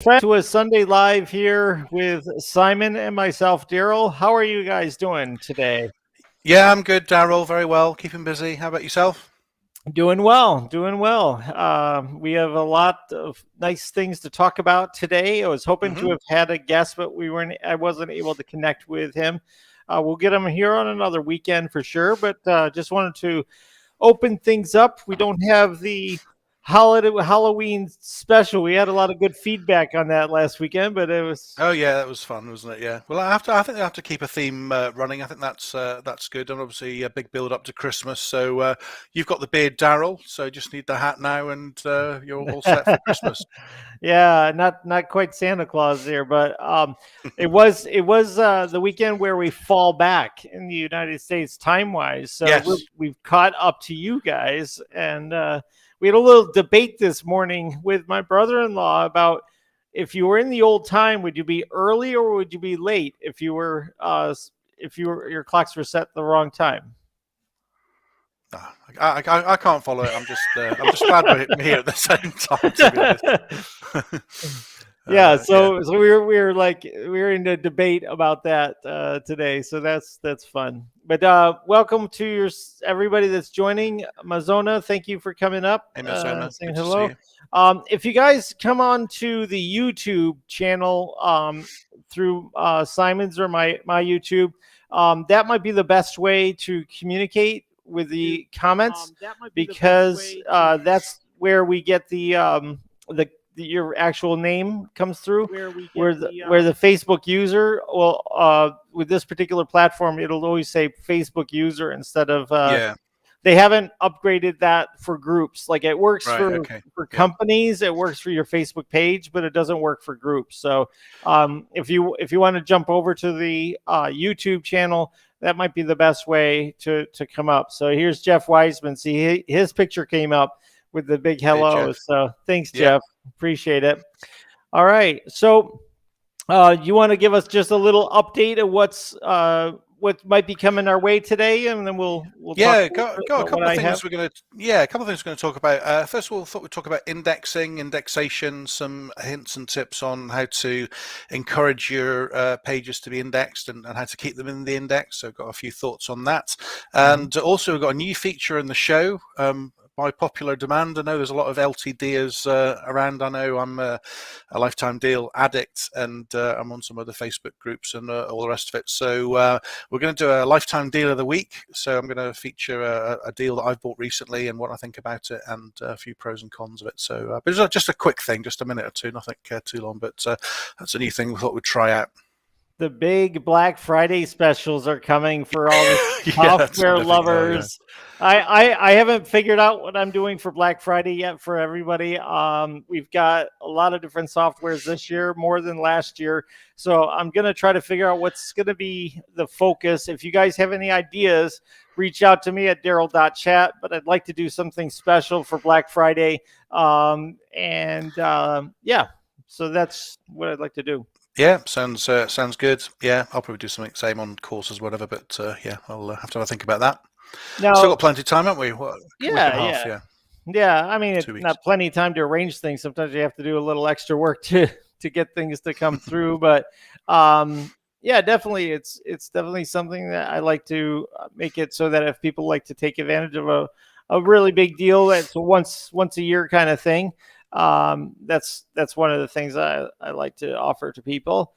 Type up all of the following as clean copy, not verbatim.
To a Sunday Live here with Simon and myself, Daryl. How are you guys doing today? Yeah, I'm good, Daryl. Very well. Keeping busy. How about yourself? Doing well, doing well. We have a lot of nice things to talk about today. I was hoping to hmm have had a guest, but I wasn't able to connect with him. We'll get him here on another weekend for sure. But just wanted to open things up. We don't have the holiday Halloween special. We had a lot of good feedback on that last weekend, but it was Oh yeah, that was fun, wasn't it? Yeah. Well, I think I have to keep a theme running. I think that's good, and obviously a big build up to Christmas. So you've got the beard, Daryl. So you just need the hat now, and you're all set for Christmas. yeah, not quite Santa Claus there, but it was the weekend where we fall back in the United States time wise. So Yes. we've caught up to you guys, and we had a little debate this morning with my brother-in-law about if you were in the old time, would you be early or would you be late if your clocks were set the wrong time? Ah, I can't follow it. I'm just glad we're here at the same time. To be honest. Yeah, Yeah. so we were in a debate about that today, so that's fun. But welcome to everybody that's joining. Mazona, thank you for coming up, Hey, Miss saying good to see hello. you. If you guys come on to the YouTube channel through Simon's or my YouTube, that might be the best way to communicate with the comments because that's where we get your actual name comes through where the Facebook user will with this particular platform it'll always say Facebook user instead of Yeah. they haven't upgraded that for groups. Like it works Right. for Okay. Yeah. companies, it works for your Facebook page, but it doesn't work for groups. So if you want to jump over to the YouTube channel, that might be the best way to come up. So here's Jeff Wiseman. See, his picture came up with the big Hey, hello. Jeff. So thanks, Yeah. Jeff. Appreciate it. All right. So you want to give us just a little update of what might be coming our way today, and then we'll talk Yeah, a little got bit got a about what couple of I have. things we're gonna yeah, a couple of things we're gonna talk about. First of all, thought we'd talk about indexation, some hints and tips on how to encourage your pages to be indexed and how to keep them in the index. So, got a few thoughts on that, Mhm. and also we've got a new feature in the show. By popular demand, I know there's a lot of LTDers around. I know I'm a lifetime deal addict, and I'm on some other Facebook groups and all the rest of it. So we're going to do a lifetime deal of the week. So I'm going to feature a deal that I've bought recently and what I think about it, and a few pros and cons of it. So, but it's just a quick thing, just a minute or two, nothing too long. But that's a new thing we thought we'd try out. The big Black Friday specials are coming for all the Yeah, that's what software I think. Oh yeah. lovers. I haven't figured out what I'm doing for Black Friday yet for everybody. We've got a lot of different softwares this year, more than last year. So I'm gonna try to figure out what's gonna be the focus. If you guys have any ideas, reach out to me at daryl.chat. But I'd like to do something special for Black Friday. Yeah, so that's what I'd like to do. Yeah, sounds good. Yeah, I'll probably do something same on courses, whatever. But yeah, I'll have to have a think about that. Still Now, got plenty of time, haven't we? What, a week and yeah, a half? yeah. Yeah, Yeah, I mean, it's 2 weeks. not plenty of time to arrange things. Sometimes you have to do a little extra work to get things to come through. But yeah, definitely, it's definitely something that I like to make it so that if people like to take advantage of a really big deal, that's a once a year kind of thing. That's one of the things I like to offer to people.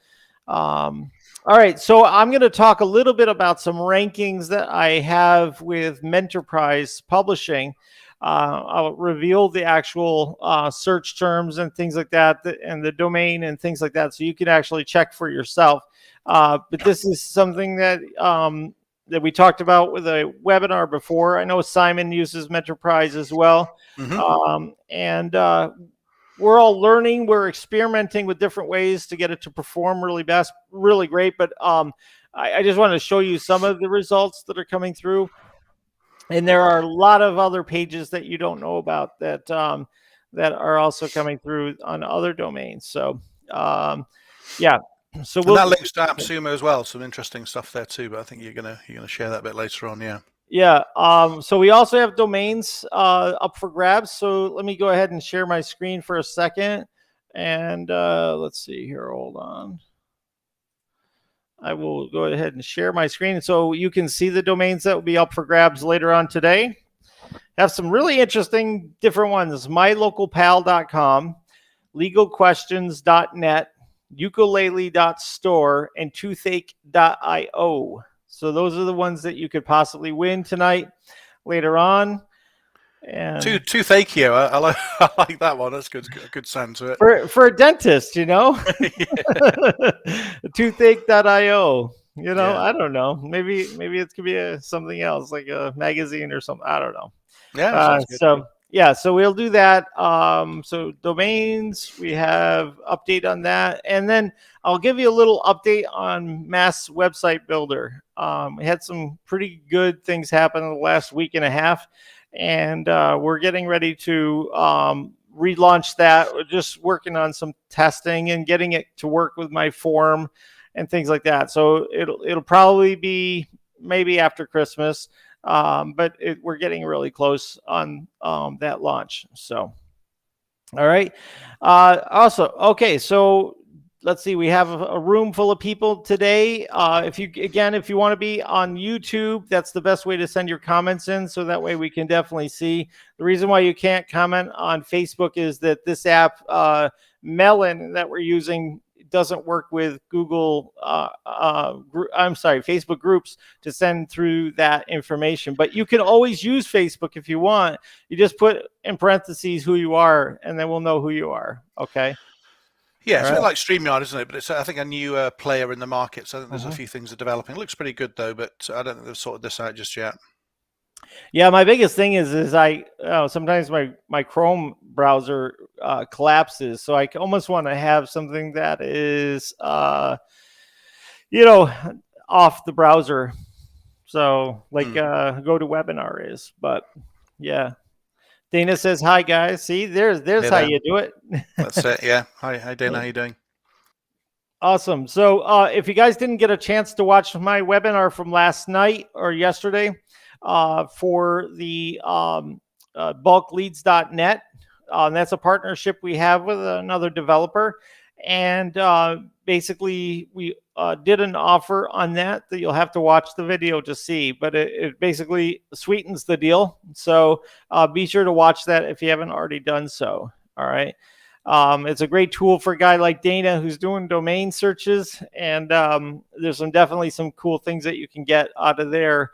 Um, all right, so I'm going to talk a little bit about some rankings that I have with Menterprise Publishing. I'll reveal the actual search terms and things like that, and the domain and things like that, so you can actually check for yourself. But this is something that we talked about with a webinar before. I know Simon uses Menterprise as well, hmm and we're all learning. We're experimenting with different ways to get it to perform really great. But I just want to show you some of the results that are coming through. And there are a lot of other pages that you don't know about that are also coming through on other domains. So yeah, so And we'll that links to AppSumo as well. Some interesting stuff there too. But I think you're gonna share that a bit later on. Yeah. yeah. So we also have domains up for grabs. So let me go ahead and share my screen for a second, And let's see here. Hold on. I will go ahead and share my screen so you can see the domains that will be up for grabs later on today. Have some really interesting different ones. mylocalpal.com, legalquestions.net, ukulele.store, and toothache.io. So those are the ones that you could possibly win tonight later on. And Toothache, I like that one. That's good. A good sound to it. For a dentist, toothache.io. Yeah. I don't know. Maybe it could be something else, like a magazine or something. I don't know. Yeah, sounds good. So yeah, so we'll do that. So domains, we have update on that, and then I'll give you a little update on Mass Website Builder. We had some pretty good things happen in the last week and a half, and we're getting ready to relaunch that. We're just working on some testing and getting it to work with my form and things like that. So it'll probably be maybe after Christmas. But we're getting really close on that launch. So, all right. Also, okay. So let's see. We have a room full of people today. If you want to be on YouTube, that's the best way to send your comments in. So that way we can definitely see. The reason why you can't comment on Facebook is that this app, Melon, that we're using, doesn't work with Google, Facebook groups to send through that information. But you can always use Facebook if you want. You just put in parentheses who you are, and then we'll know who you are. Okay. Yeah, All it's a right. bit like StreamYard, isn't it? But it's, I think, a new player in the market. So I think there's a few things that are developing. It looks pretty good, though, but I don't think they've sorted this out just yet. Yeah, my biggest thing is I sometimes my Chrome browser collapses, so I almost want to have something that is off the browser. So like go to webinar is, but yeah. Dana says hi guys. See, there's Hey how there. you do it. That's it. Yeah. Hi Dana. How you doing? Awesome. So if you guys didn't get a chance to watch my webinar from last night or yesterday for the bulkleads.net, that's a partnership we have with another developer. And basically, we did an offer on that you'll have to watch the video to see, but it basically sweetens the deal. So be sure to watch that if you haven't already done so. All right. It's a great tool for a guy like Dana who's doing domain searches, and there's definitely some cool things that you can get out of there,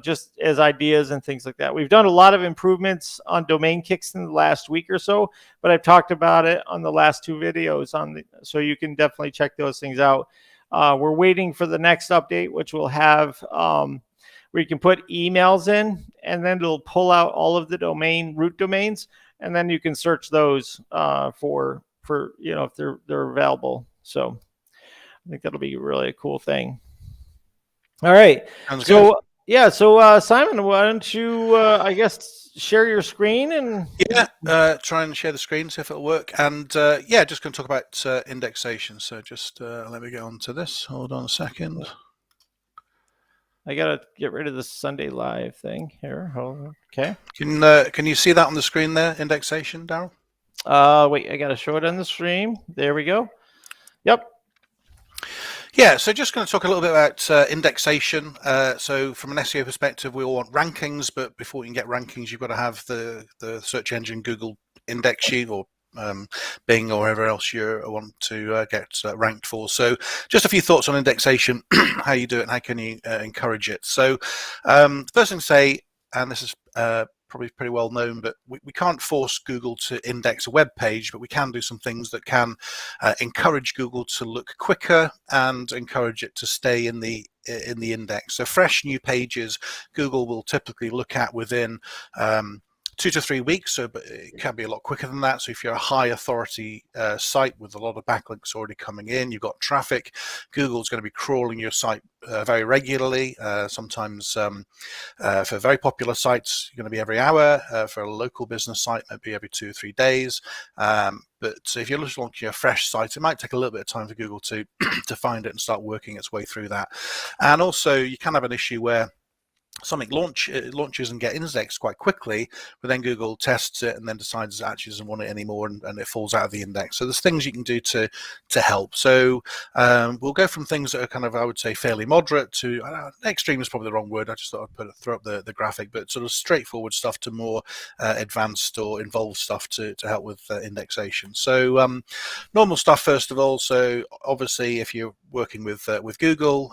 just as ideas and things like that. We've done a lot of improvements on domain kicks in the last week or so, but I've talked about it on the last two videos so you can definitely check those things out. We're waiting for the next update, which will have where you can put emails in, and then it'll pull out all of the root domains, and then you can search those for if they're available. So I think that'll be really a cool thing. All right. Sounds good. Yeah. So Simon, why don't you I guess share your screen and try and share the screen, see if it'll work. And just going to talk about indexation. So just let me get on to this. Hold on a second. I gotta get rid of the Sunday Live thing here. Hold on. Okay. Can you see that on the screen there? Indexation, Daryl? Wait, I gotta show it on the stream. There we go. Yep. Yeah, so just going to talk a little bit about indexation. So from an SEO perspective, we all want rankings, but before we can get rankings, you've got to have the search engine Google index you, or Bing or wherever else you want to get ranked for. So just a few thoughts on indexation, how you do it and how can you encourage it. So first thing to say, and this is probably pretty well known, but we can't force Google to index a web page, but we can do some things that can encourage Google to look quicker and encourage it to stay in the index. So fresh new pages Google will typically look at within 2 to 3 weeks, but it can be a lot quicker than that. So if you're a high authority site with a lot of backlinks already coming in, you've got traffic, Google's going to be crawling your site very regularly. Sometimes for very popular sites, you're going to be every hour. For a local business site, maybe every 2 or 3 days. But if you're launching a fresh site, it might take a little bit of time for Google to to find it and start working its way through that. And also, you can have an issue where something launches and get indexed quite quickly, but then Google tests it and then decides it actually doesn't want it anymore, and it falls out of the index. So there's things you can do to help. So we'll go from things that are kind of, I would say, fairly moderate to extreme is probably the wrong word. I just thought I'd throw up the graphic, but sort of straightforward stuff to more advanced or involved stuff to help with indexation. So normal stuff first of all. So obviously, if you're working with Google,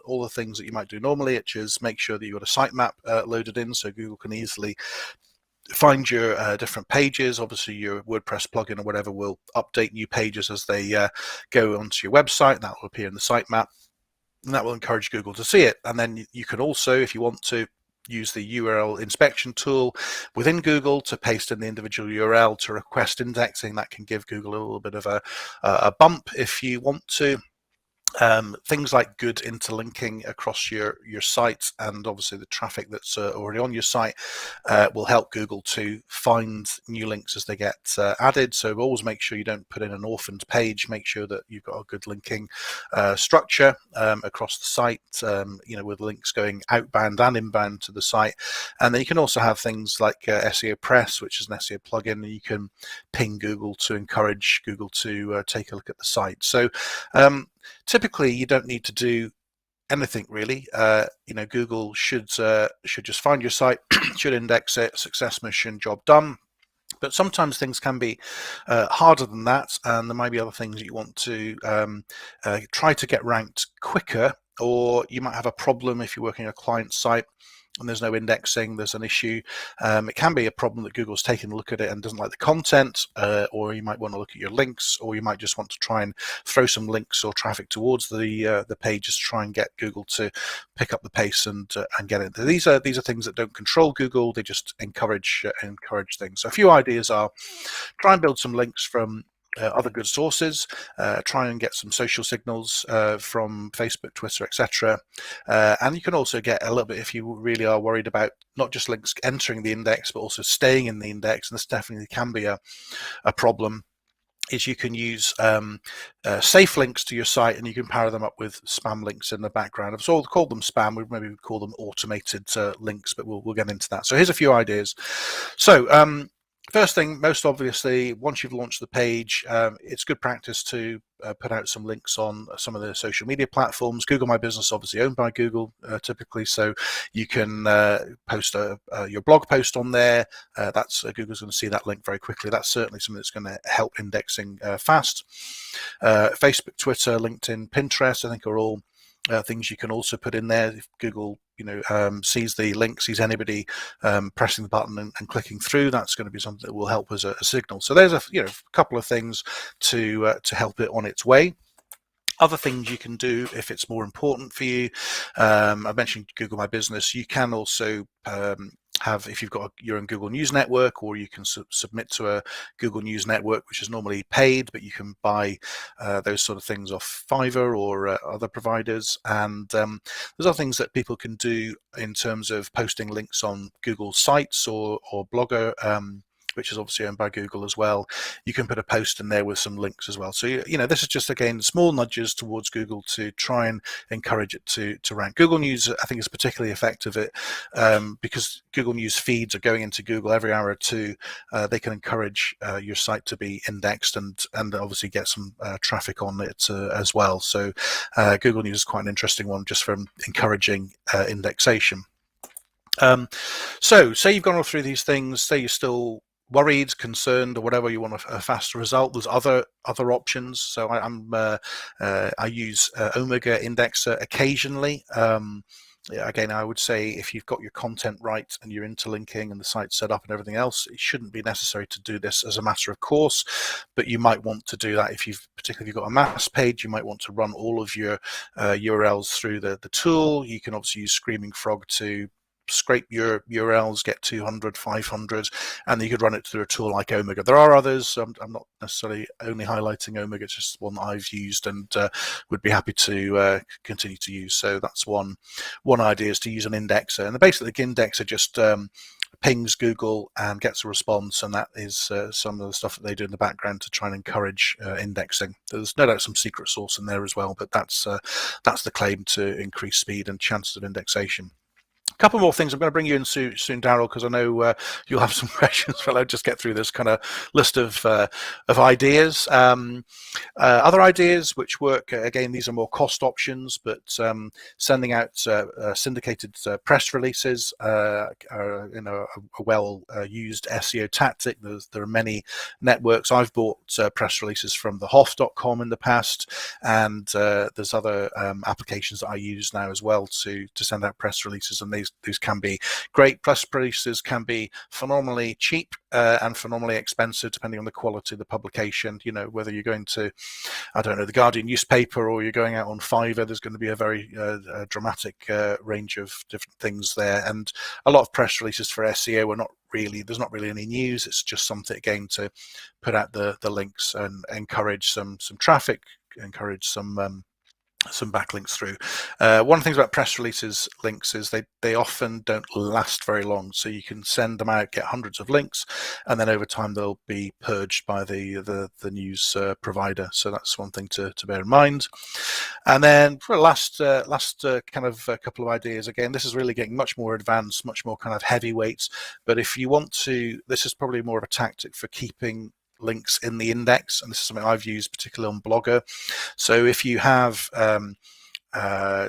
all the things that you might do normally, which is make sure that you've got a sitemap loaded in so Google can easily find your different pages. Obviously, your WordPress plugin or whatever will update new pages as they go onto your website. That will appear in the sitemap, and that will encourage Google to see it. And then you can also, if you want to, use the URL inspection tool within Google to paste in the individual URL to request indexing. That can give Google a little bit of a bump if you want to. Things like good interlinking across your site, and obviously the traffic that's already on your site will help Google to find new links as they get added. So always make sure you don't put in an orphaned page. Make sure that you've got a good linking structure across the site, with links going outbound and inbound to the site. And then you can also have things like SEO Press, which is an SEO plugin, and you can ping Google to encourage Google to take a look at the site. So typically, you don't need to do anything really. Google should just find your site, should index it, success mission, job done. But sometimes things can be harder than that, and there might be other things that you want to try to get ranked quicker, or you might have a problem if you're working a client site and there's no indexing, there's an issue. It can be a problem that Google's taken a look at it and doesn't like the content, or you might want to look at your links, or you might just want to try and throw some links or traffic towards the pages to try and get Google to pick up the pace and get it. These are things that don't control Google; they just encourage things. So a few ideas are: try and build some links from other good sources, try and get some social signals from Facebook, Twitter, etc. And you can also get a little bit, if you really are worried about not just links entering the index, but also staying in the index, and this definitely can be a problem, is you can use safe links to your site, and you can power them up with spam links in the background. I've sort of called them spam. We maybe call them automated links, but we'll get into that. So here's a few ideas. So first thing, most obviously, once you've launched the page, it's good practice to put out some links on some of the social media platforms. Google My Business, obviously owned by Google typically, so you can post your blog post on there. That's Google's going to see that link very quickly. That's certainly something that's going to help indexing fast. Facebook, Twitter, LinkedIn, Pinterest, I think are all things you can also put in there. If Google sees the link, sees anybody pressing the button and clicking through, that's going to be something that will help as a signal. So there's a couple of things to help it on its way. Other things you can do if it's more important for you, I mentioned Google My Business. You can also have, if you've got your own Google News network, or you can submit to a Google News network, which is normally paid, but you can buy those sort of things off Fiverr or other providers. And there's other things that people can do in terms of posting links on Google Sites or Blogger, which is obviously owned by Google as well. You can put a post in there with some links as well. So, this is just, again, small nudges towards Google to try and encourage it to rank. Google News, I think, is particularly effective because Google News feeds are going into Google every hour or two. They can encourage your site to be indexed and obviously get some traffic on it as well. So Google News is quite an interesting one just from encouraging indexation. So say you've gone all through these things, say you're still worried, concerned, or whatever, you want a faster result, there's other options. So I use Omega Indexer occasionally. Again, I would say if you've got your content right and you're interlinking and the site's set up and everything else, it shouldn't be necessary to do this as a matter of course, but you might want to do that particularly if you've got a mass page. You might want to run all of your URLs through the tool. You can obviously use Screaming Frog to scrape your URLs, get 200, 500, and you could run it through a tool like Omega. There are others. I'm not necessarily only highlighting Omega, it's just one that I've used and would be happy to continue to use. So that's one idea, is to use an indexer. And basically the indexer just pings Google and gets a response, and that is some of the stuff that they do in the background to try and encourage indexing. There's no doubt some secret sauce in there as well, but that's the claim to increase speed and chances of indexation. couple more things. I'm going to bring you in soon, Daryl, because I know you'll have some questions. But I'll just get through this kind of list of ideas. Other ideas which work, again, these are more cost options, but sending out syndicated press releases are a well used SEO tactic. There are many networks. I've bought press releases from thehoff.com in the past, and there's other applications that I use now as well to send out press releases, and these can be great. Press releases can be phenomenally cheap and phenomenally expensive depending on the quality of the publication. Whether you're going to, I don't know, the Guardian newspaper, or you're going out on Fiverr, there's going to be a very dramatic range of different things there. And a lot of press releases for SEO are there's not really any news. It's just something, again, to put out the links and encourage some traffic, encourage some backlinks through. One of the things about press releases links is they often don't last very long. So you can send them out, get hundreds of links, and then over time they'll be purged by the news provider. So that's one thing to bear in mind. And then for last kind of a couple of ideas, again, this is really getting much more advanced, much more kind of heavyweights. But if you want to, this is probably more of a tactic for keeping links in the index, and this is something I've used particularly on Blogger. So if you have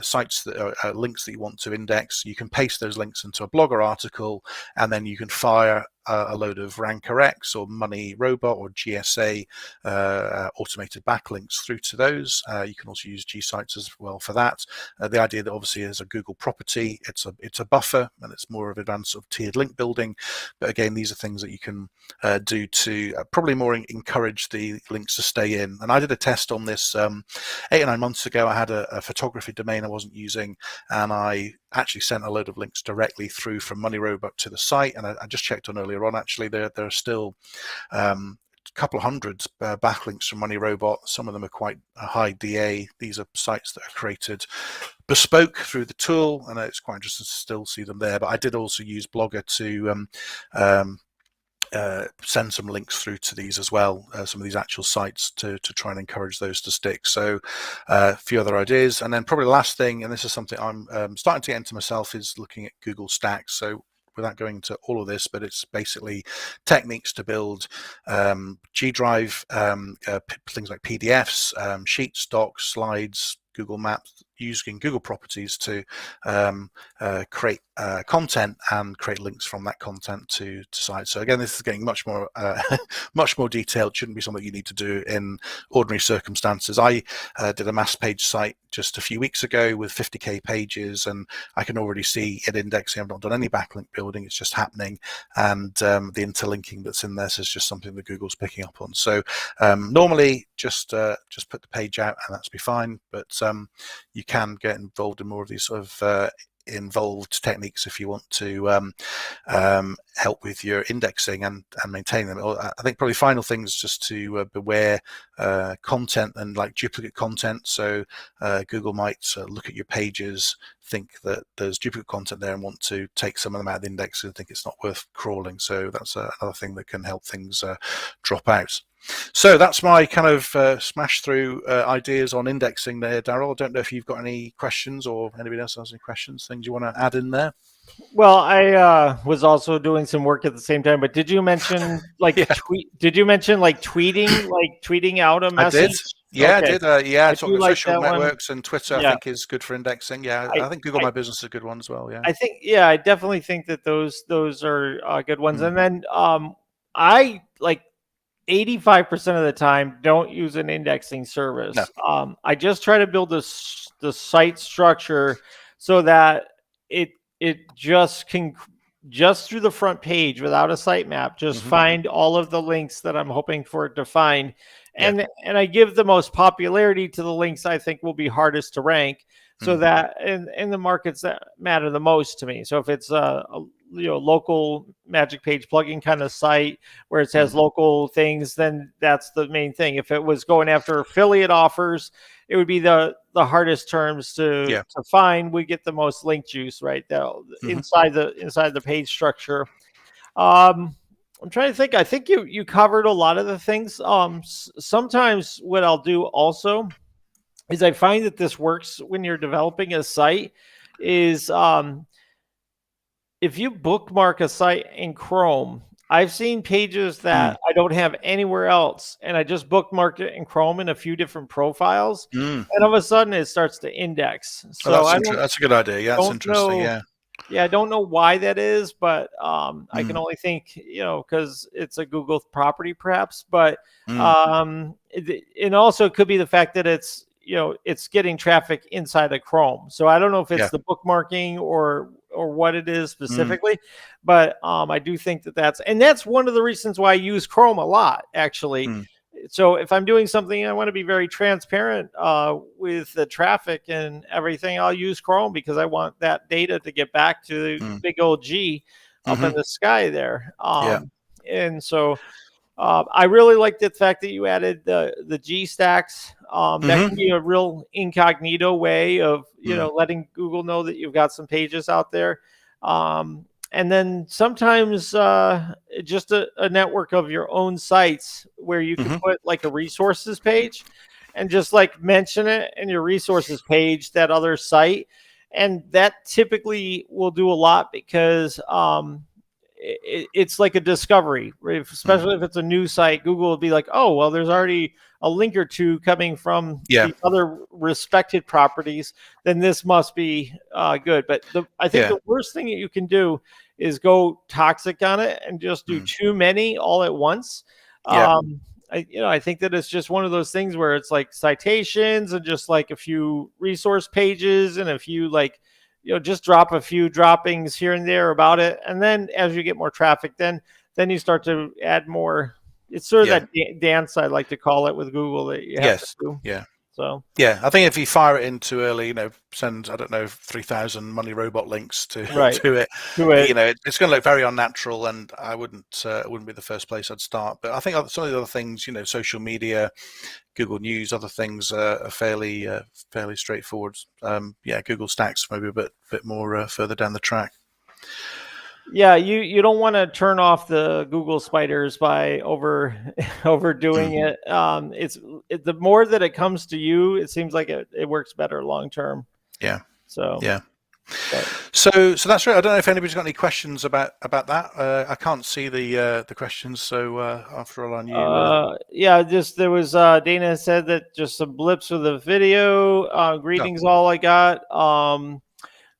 sites that are links that you want to index, you can paste those links into a Blogger article, and then you can fire a load of RankerX or Money Robot or GSA automated backlinks through to those. You can also use G-Sites as well for that. The idea that obviously is a Google property, it's a buffer, and it's more of advanced sort of tiered link building. But again, these are things that you can do to probably more encourage the links to stay in. And I did a test on this 8 or 9 months ago. I had a photography domain I wasn't using, and I actually sent a load of links directly through from Money Robot to the site. And I just checked on earlier on, actually, there are still a couple of hundred backlinks from Money Robot. Some of them are quite a high DA. These are sites that are created bespoke through the tool, and it's quite interesting to still see them there. But I did also use Blogger to send some links through to these as well, some of these actual sites to try and encourage those to stick. So a few other ideas. And then probably the last thing, and this is something I'm starting to get into myself, is looking at Google Stacks. So without going into all of this, but it's basically techniques to build G Drive, things like PDFs, sheets, docs, slides, Google Maps, using Google properties to create content and create links from that content to sites. So again, this is getting much more much more detailed. Shouldn't be something you need to do in ordinary circumstances. I did a mass page site just a few weeks ago with 50k pages, and I can already see it indexing. I've not done any backlink building, it's just happening, and the interlinking that's in this is just something that Google's picking up on. So normally just put the page out and that's be fine, but you can get involved in more of these sort of involved techniques if you want to help with your indexing and maintain them. I think probably final things just to beware content and like duplicate content. So Google might look at your pages, think that there's duplicate content there, and want to take some of them out of the index and think it's not worth crawling. So that's another thing that can help things drop out. So that's my kind of smash through ideas on indexing there, Daryl. I don't know if you've got any questions, or anybody else has any questions, things you want to add in there? Well, I was also doing some work at the same time, but did you mention like did you mention like tweeting out a message? I did. Yeah, okay. I did. Yeah, I talking like social networks and Twitter, I think is good for indexing. Yeah, I think Google My Business is a good one as well. Yeah, I definitely think that those are good ones. And then I like 85% of the time don't use an indexing service. No. I just try to build the site structure so that it just can, just through the front page without a sitemap, just find all of the links that I'm hoping for it to find. And I give the most popularity to the links I think will be hardest to rank, so that in the markets that matter the most to me. So if it's a local magic page plugin kind of site where it has local things, then that's the main thing. If it was going after affiliate offers, it would be the hardest terms to find. We get the most link juice, right? Inside the page structure. I'm trying to think. I think you covered a lot of the things. Sometimes what I'll do also is I find that this works when you're developing a site is if you bookmark a site in Chrome, I've seen pages that I don't have anywhere else, and I just bookmarked it in Chrome in a few different profiles, and all of a sudden it starts to index. Oh, So that's a good idea. Yeah, that's don't interesting. know. Yeah. Yeah, I don't know why that is, but I can only think, because it's a Google property, perhaps. But and also it could be the fact that it's getting traffic inside of Chrome. So I don't know if it's Yeah. the bookmarking or what it is specifically, but I do think that's one of the reasons why I use Chrome a lot, actually. So if I'm doing something, I want to be very transparent with the traffic and everything. I'll use Chrome because I want that data to get back to the big old G up in the sky there. And so I really like the fact that you added the G stacks. That can be a real incognito way of letting Google know that you've got some pages out there. And then sometimes just a network of your own sites where you can put like a resources page and just like mention it in your resources page, that other site. And that typically will do a lot because it's like a discovery, especially if it's a new site. Google will be like, oh, well, there's already a link or two coming from the other respected properties, then this must be good. But I think the worst thing that you can do is go toxic on it and just do too many all at once. I think that it's just one of those things where it's like citations and just like a few resource pages and a few just drop a few droppings here and there about it. And then as you get more traffic, then you start to add more. It's sort of that dance, I like to call it, with Google, that you have to do. So I think if you fire it in too early, send 3,000 money robot links to it, it's going to look very unnatural, and it wouldn't be the first place I'd start. But I think some of the other things, social media, Google News, other things are fairly straightforward. Google Stacks maybe a bit more further down the track. Yeah, you don't want to turn off the Google spiders by overdoing it. The more that it comes to you, it seems like it works better long term. So that's right. I don't know if anybody's got any questions about that. I can't see the questions, so after all, on you. Just there was Dana said that just some blips with the video. Greetings, all I got.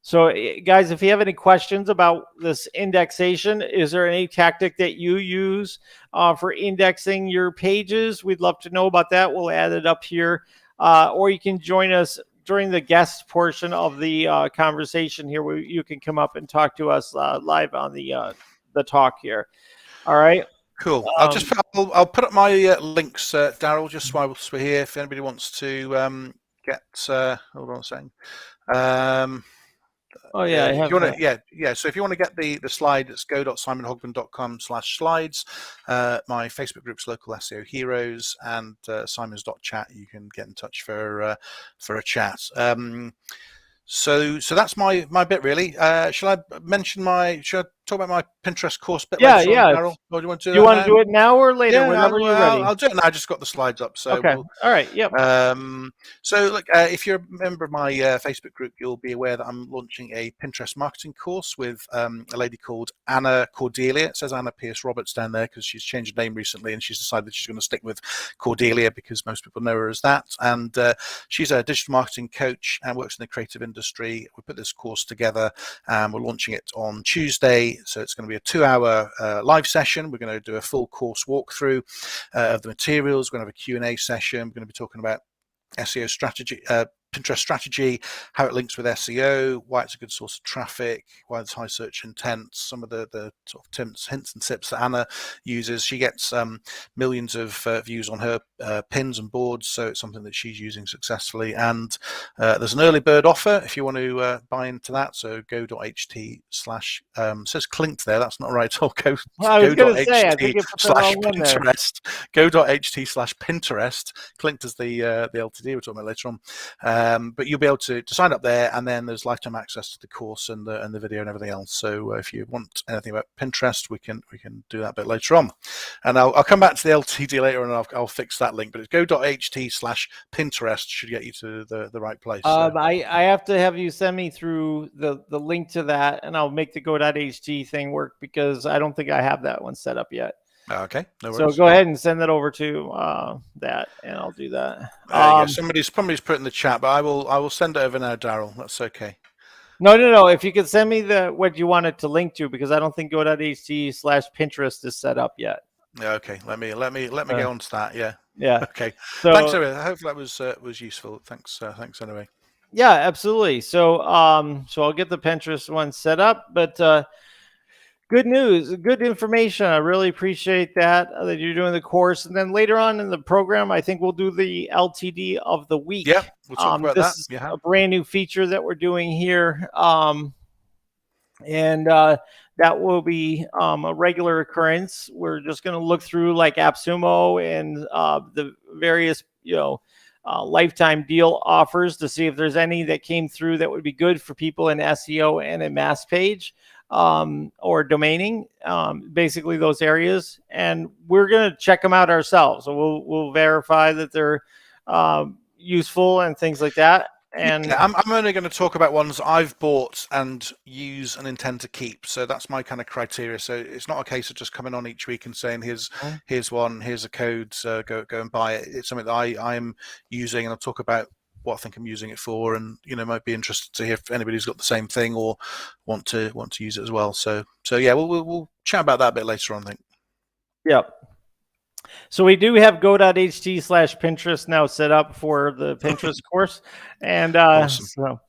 So guys, if you have any questions about this indexation, is there any tactic that you use for indexing your pages? We'd love to know about that. We'll add it up here. Or you can join us during the guest portion of the conversation here, where you can come up and talk to us live on the talk here. All right. Cool. I'll put up my links, Daryl, just while we're here. If anybody wants to get, hold on a second. I have. So if you want to get the slide, it's go.simonhogman.com/slides. My Facebook group's Local SEO Heroes, and simons.chat. You can get in touch for a chat. So that's my bit, really. Shall I talk about my Pinterest course bit later on, Daryl? Or do you want to do you want to do it now or later? Whenever you're ready. I'll do it now. I just got the slides up. So okay. All right. Yep. So look, if you're a member of my Facebook group, you'll be aware that I'm launching a Pinterest marketing course with a lady called Anna Cordelia. It says Anna Pierce Roberts down there because she's changed her name recently, and she's decided she's going to stick with Cordelia because most people know her as that. And she's a digital marketing coach and works in the creative industry. We put this course together, and we're launching it on Tuesday. So it's going to be a 2-hour live session. We're going to do a full course walkthrough of the materials. We're going to have a Q&A session. We're going to be talking about SEO strategy, Pinterest strategy, how it links with SEO, why it's a good source of traffic, why there's high search intent, some of the sort of hints and tips that Anna uses. She gets millions of views on her pins and boards, so it's something that she's using successfully. And there's an early bird offer if you want to buy into that. So go.ht/ says clinked there. That's not right. Go go.ht/Pinterest. Go.ht/Pinterest. Clinked as the LTD we're talking about later on. But you'll be able to sign up there, and then there's lifetime access to the course and the video and everything else. So if you want anything about Pinterest, we can do that a bit later on. And I'll come back to the LTD later, and I'll fix that link. But it's go.ht/Pinterest should get you to the right place. I have to have you send me through the link to that, and I'll make the go.ht thing work, because I don't think I have that one set up yet. Okay, no worries. So go ahead and send that over to that, and I'll do that. Yeah, somebody's put in the chat, but I will send it over now, Daryl. That's okay. No. If you could send me what you want it to link to, because I don't think go.ht/Pinterest is set up yet. Yeah, okay. Let me get on to that. Yeah. Yeah. Okay. So, thanks anyway. I hope that was useful. Thanks anyway. Yeah, absolutely. So I'll get the Pinterest one set up, but good news, good information. I really appreciate that you're doing the course. And then later on in the program, I think we'll do the LTD of the week. Yeah, we'll talk about this that. Is yeah. a brand new feature that we're doing here. And that will be a regular occurrence. We're just going to look through like AppSumo and the various, lifetime deal offers to see if there's any that came through that would be good for people in SEO and a mass page or domaining, basically those areas. And we're going to check them out ourselves. So we'll verify that they're useful and things like that. And yeah, I'm only going to talk about ones I've bought and use and intend to keep. So that's my kind of criteria. So it's not a case of just coming on each week and saying, here's one, here's a code, go and buy it. It's something that I'm using, and I'll talk about what I think I'm using it for, and might be interested to hear if anybody's got the same thing or want to use it as well. So yeah, we'll chat about that a bit later on, I think. Yep. So we do have go.ht/Pinterest now set up for the Pinterest course. And awesome.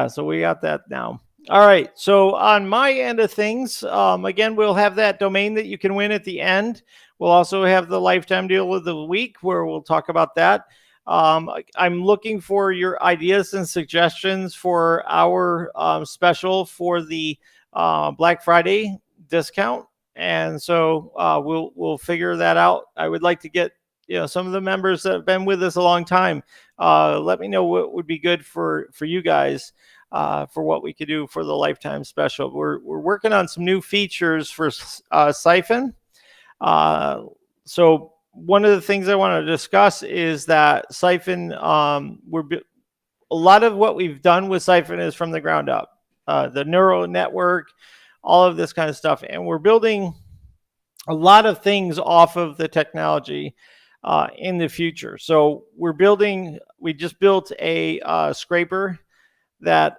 So we got that now. All right. So on my end of things, again, we'll have that domain that you can win at the end. We'll also have the lifetime deal of the week, where we'll talk about that. I'm looking for your ideas and suggestions for our special for the Black Friday discount. And so we'll figure that out. I would like to get some of the members that have been with us a long time. Let me know what would be good for you guys for what we could do for the lifetime special. We're working on some new features for Siphon. So one of the things I want to discuss is that Siphon, a lot of what we've done with Siphon is from the ground up. The neural network, all of this kind of stuff. And we're building a lot of things off of the technology in the future. So we just built a scraper that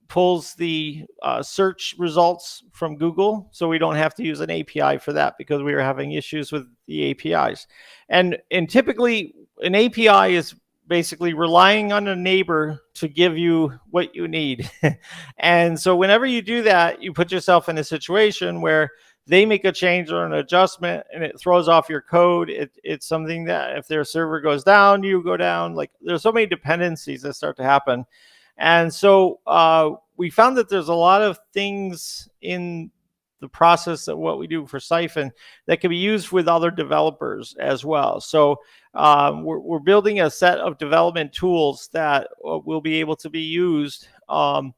pulls the search results from Google. So we don't have to use an API for that, because we were having issues with the APIs. And typically an API is basically relying on a neighbor to give you what you need. And so whenever you do that, you put yourself in a situation where they make a change or an adjustment and it throws off your code. It's something that if their server goes down, you go down. Like, there's so many dependencies that start to happen. And so we found that there's a lot of things in the process of what we do for Siphon that can be used with other developers as well. So we're building a set of development tools that will be able to be used from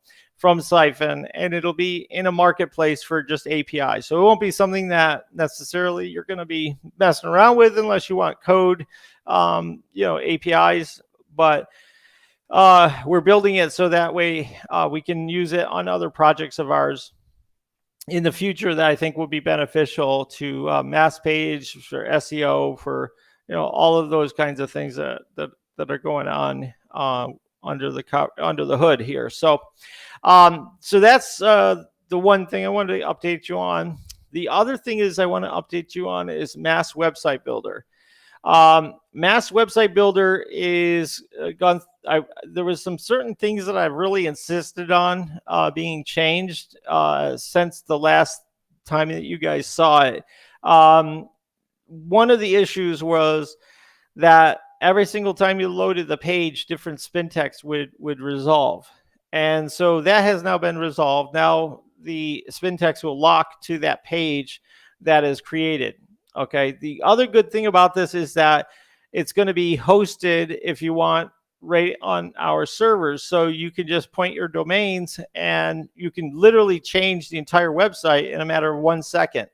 Siphon, and it'll be in a marketplace for just API. So it won't be something that necessarily you're going to be messing around with unless you want code, APIs. But we're building it so that way we can use it on other projects of ours in the future that I think will be beneficial to mass page, for SEO, for all of those kinds of things that are going on under the hood here. So that's the one thing I wanted to update you on. The other thing I want to update you on is Mass Website Builder. Mass Website Builder is gone. There was some certain things that I've really insisted on being changed since the last time that you guys saw it. One of the issues was that every single time you loaded the page, different spin text would resolve. And so that has now been resolved. Now the spin text will lock to that page that is created. Okay. The other good thing about this is that it's going to be hosted if you want right on our servers. So you can just point your domains and you can literally change the entire website in a matter of 1 second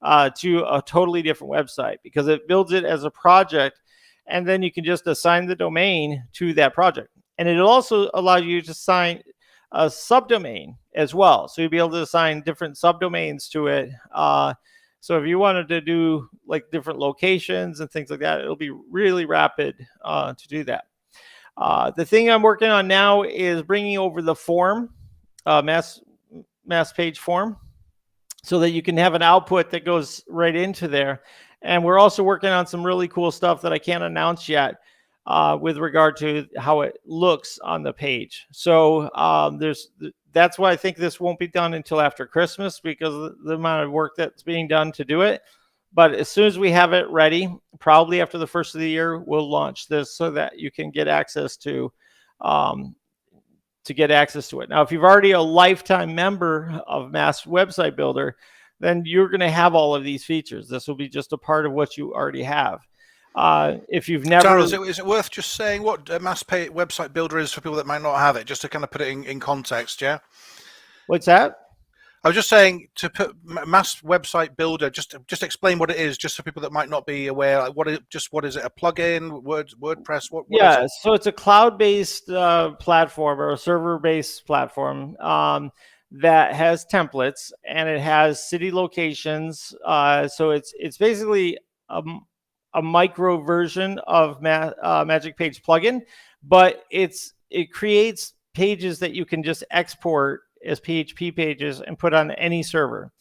to a totally different website, because it builds it as a project. And then you can just assign the domain to that project. And it'll also allow you to assign a subdomain as well. So you'll be able to assign different subdomains to it. So if you wanted to do like different locations and things like that, it'll be really rapid to do that. The thing I'm working on now is bringing over the form, mass page form, so that you can have an output that goes right into there. And we're also working on some really cool stuff that I can't announce yet with regard to how it looks on the page. So that's why I think this won't be done until after Christmas, because of the amount of work that's being done to do it. But as soon as we have it ready, probably after the first of the year, we'll launch this so that you can get access to it. Now, if you've already a lifetime member of Mass Website Builder, then you're going to have all of these features. This will be just a part of what you already have. If you've never... Daryl, is it worth just saying what a Mass Website Builder is for people that might not have it, just to kind of put it in context, yeah? What's that? I was just saying, to put Mass Website Builder, just explain what it is, just for people that might not be aware. Like, what is it? A plugin? WordPress? What yeah, is it? So it's a cloud-based platform, or a server-based platform that has templates, and it has city locations. So it's basically a micro version of Magic Page plugin, but it creates pages that you can just export as PHP pages and put on any server.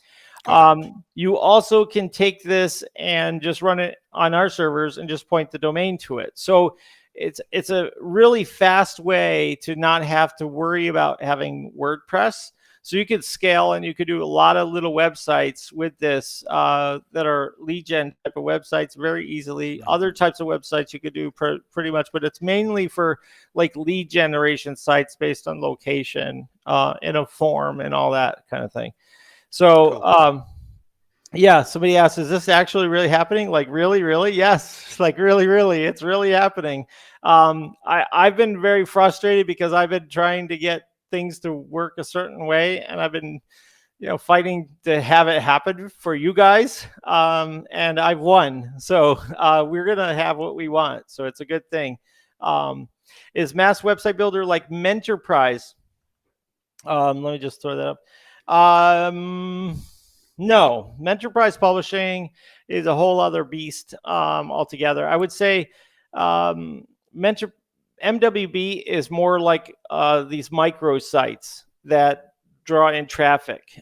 You also can take this and just run it on our servers and just point the domain to it. So it's a really fast way to not have to worry about having WordPress. So you could scale, and you could do a lot of little websites with this that are lead gen type of websites very easily. Other types of websites you could do pretty much, but it's mainly for like lead generation sites based on location in a form and all that kind of thing. So, cool. Yeah, somebody asked, is this actually really happening? Like, really? Yes, like really, it's really happening. I've been very frustrated because I've been trying to get things to work a certain way, and I've been fighting to have it happen for you guys, and I've won. So we're gonna have what we want, so it's a good thing. Is Mass Website Builder like Mentorprise? Let me just throw that up. No, Mentorprise Publishing is a whole other beast altogether. I would say MWB is more like these micro sites that draw in traffic,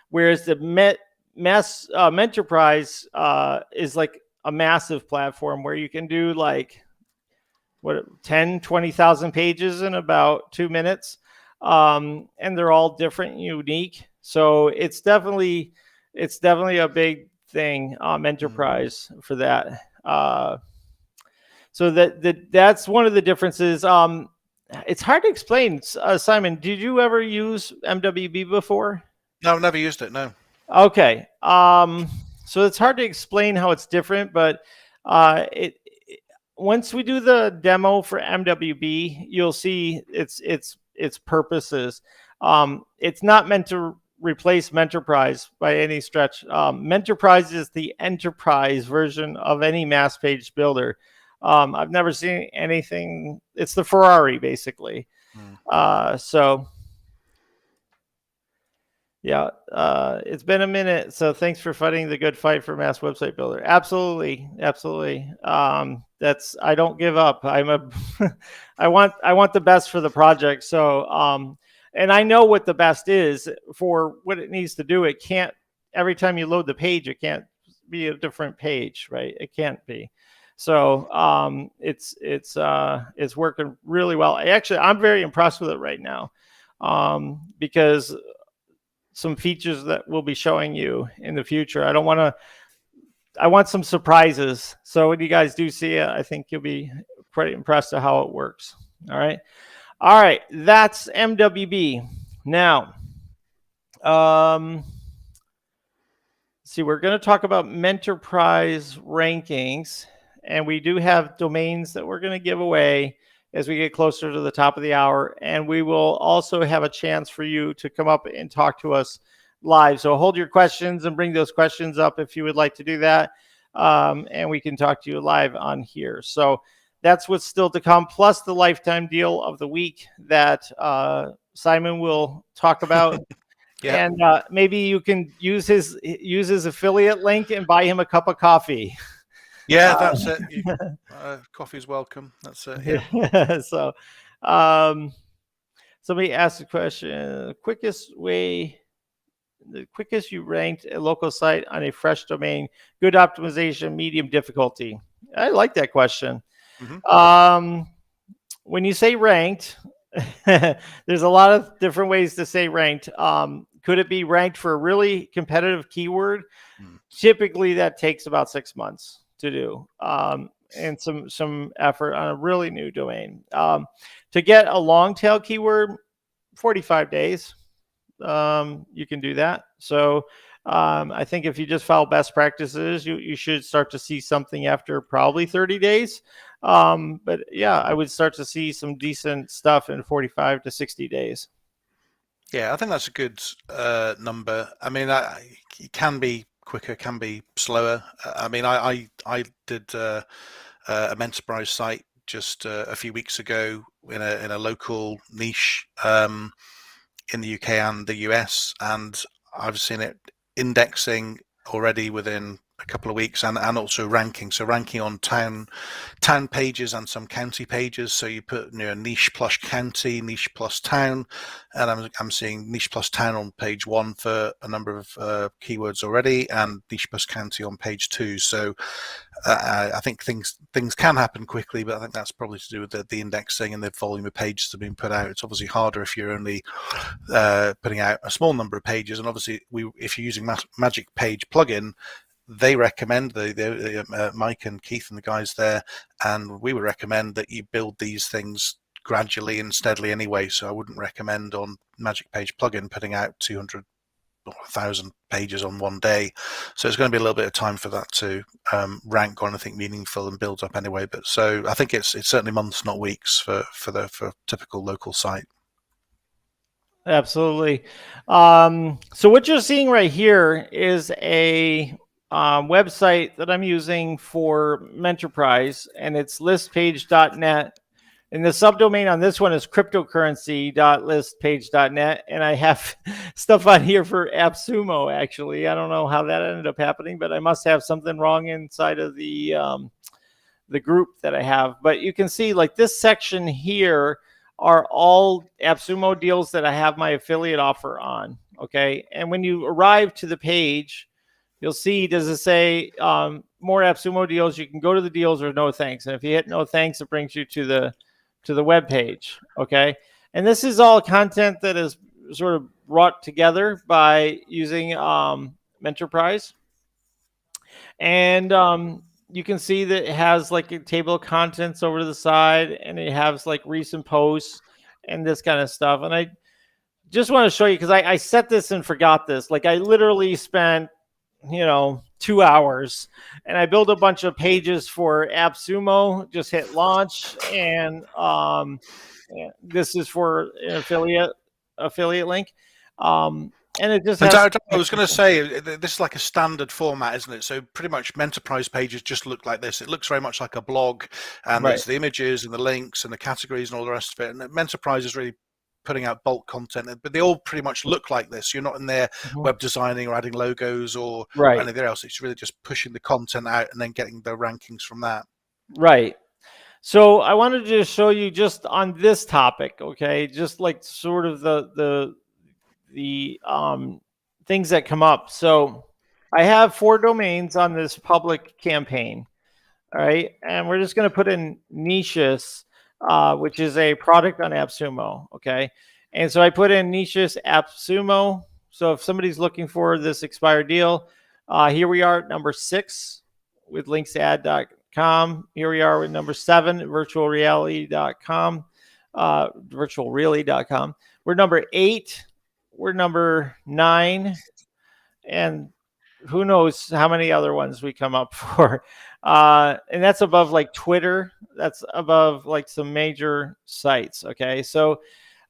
whereas the Mentorprise is like a massive platform where you can do like 20,000 pages in about 2 minutes, and they're all different and unique. So it's definitely a big thing, Enterprise, for that. So that's one of the differences. It's hard to explain. Simon, did you ever use MWB before? No, I've never used it. No. Okay. So it's hard to explain how it's different, but once we do the demo for MWB, you'll see its purposes. It's not meant to replace Mentorprise by any stretch. Mentorprise is the enterprise version of any mass page builder. I've never seen anything. It's the Ferrari, basically. So yeah, it's been a minute. So thanks for fighting the good fight for Mass Website Builder. Absolutely. I don't give up. I want the best for the project. So and I know what the best is for what it needs to do. It can't, every time you load the page, it can't be a different page, right? It can't be. So it's working really well. I'm very impressed with it right now, because some features that we'll be showing you in the future. I want some surprises. So when you guys do see it, I think you'll be pretty impressed at how it works. All right, that's MWB. Now, see, we're going to talk about Mentorprise rankings, and we do have domains that we're going to give away as we get closer to the top of the hour. And we will also have a chance for you to come up and talk to us live. So hold your questions and bring those questions up if you would like to do that. And we can talk to you live on here. So that's what's still to come, plus the lifetime deal of the week that Simon will talk about. Yeah. And maybe you can use his affiliate link and buy him a cup of coffee. Yeah, that's it. Coffee's welcome. That's it. Yeah. So, somebody asked a question: the quickest you ranked a local site on a fresh domain, good optimization, medium difficulty. I like that question. Mm-hmm. When you say ranked, there's a lot of different ways to say ranked. Could it be ranked for a really competitive keyword? Typically, that takes about 6 months to do, and some effort on a really new domain. To get a long tail keyword, 45 days. You can do that. So I think if you just follow best practices, you should start to see something after probably 30 days. But yeah, I would start to see some decent stuff in 45 to 60 days. Yeah, I think that's a good number. I mean, it can be quicker, can be slower. I mean, I did a Menterprise site just a few weeks ago in a local niche in the UK and the US, and I've seen it indexing already within a couple of weeks, and also ranking. So ranking on town pages and some county pages. So you put niche plus county, niche plus town, and I'm seeing niche plus town on page 1 for a number of keywords already, and niche plus county on page 2. So I think things can happen quickly, but I think that's probably to do with the indexing and the volume of pages that are being put out. It's obviously harder if you're only putting out a small number of pages, and obviously if you're using Magic Page plugin, they recommend Mike and Keith and the guys there, and we would recommend that you build these things gradually and steadily anyway. So I wouldn't recommend on Magic Page plugin putting out 200 or 1,000 pages on one day. So it's going to be a little bit of time for that to rank on anything meaningful and build up anyway. But so I think it's certainly months, not weeks, for a typical local site. Absolutely. So what you're seeing right here is a website that I'm using for Menterprise, and it's listpage.net. And the subdomain on this one is cryptocurrency.listpage.net. And I have stuff on here for AppSumo, actually. I don't know how that ended up happening, but I must have something wrong inside of the group that I have. But you can see like this section here are all AppSumo deals that I have my affiliate offer on. Okay. And when you arrive to the page, you'll see, does it say more AppSumo deals? You can go to the deals or no thanks. And if you hit no thanks, it brings you to the web page. Okay. And this is all content that is sort of brought together by using Menterprise. And you can see that it has like a table of contents over to the side, and it has like recent posts and this kind of stuff. And I just want to show you, because I set this and forgot this. Like I literally spent 2 hours, and I built a bunch of pages for AppSumo. Just hit launch, and this is for an affiliate link. And it just has. I was going to say, this is like a standard format, isn't it? So pretty much Menterprise pages just look like this. It looks very much like a blog, and there's the images and the links and the categories and all the rest of it. And Menterprise is really putting out bulk content, but they all pretty much look like this. You're not in there web designing or adding logos or anything else. It's really just pushing the content out and then getting the rankings from that. Right. So I wanted to show you just on this topic, okay, just like sort of the things that come up. So I have 4 domains on this public campaign. All right. And we're just going to put in niches, which is a product on AppSumo. Okay. And so I put in niches AppSumo. So if somebody's looking for this expired deal, here we are at number 6 with linksadd.com. Here we are with number 7, virtualreality.com, virtualreally.com. We're number 8. We're number 9, and who knows how many other ones we come up for. And that's above like Twitter. That's above like some major sites. Okay. So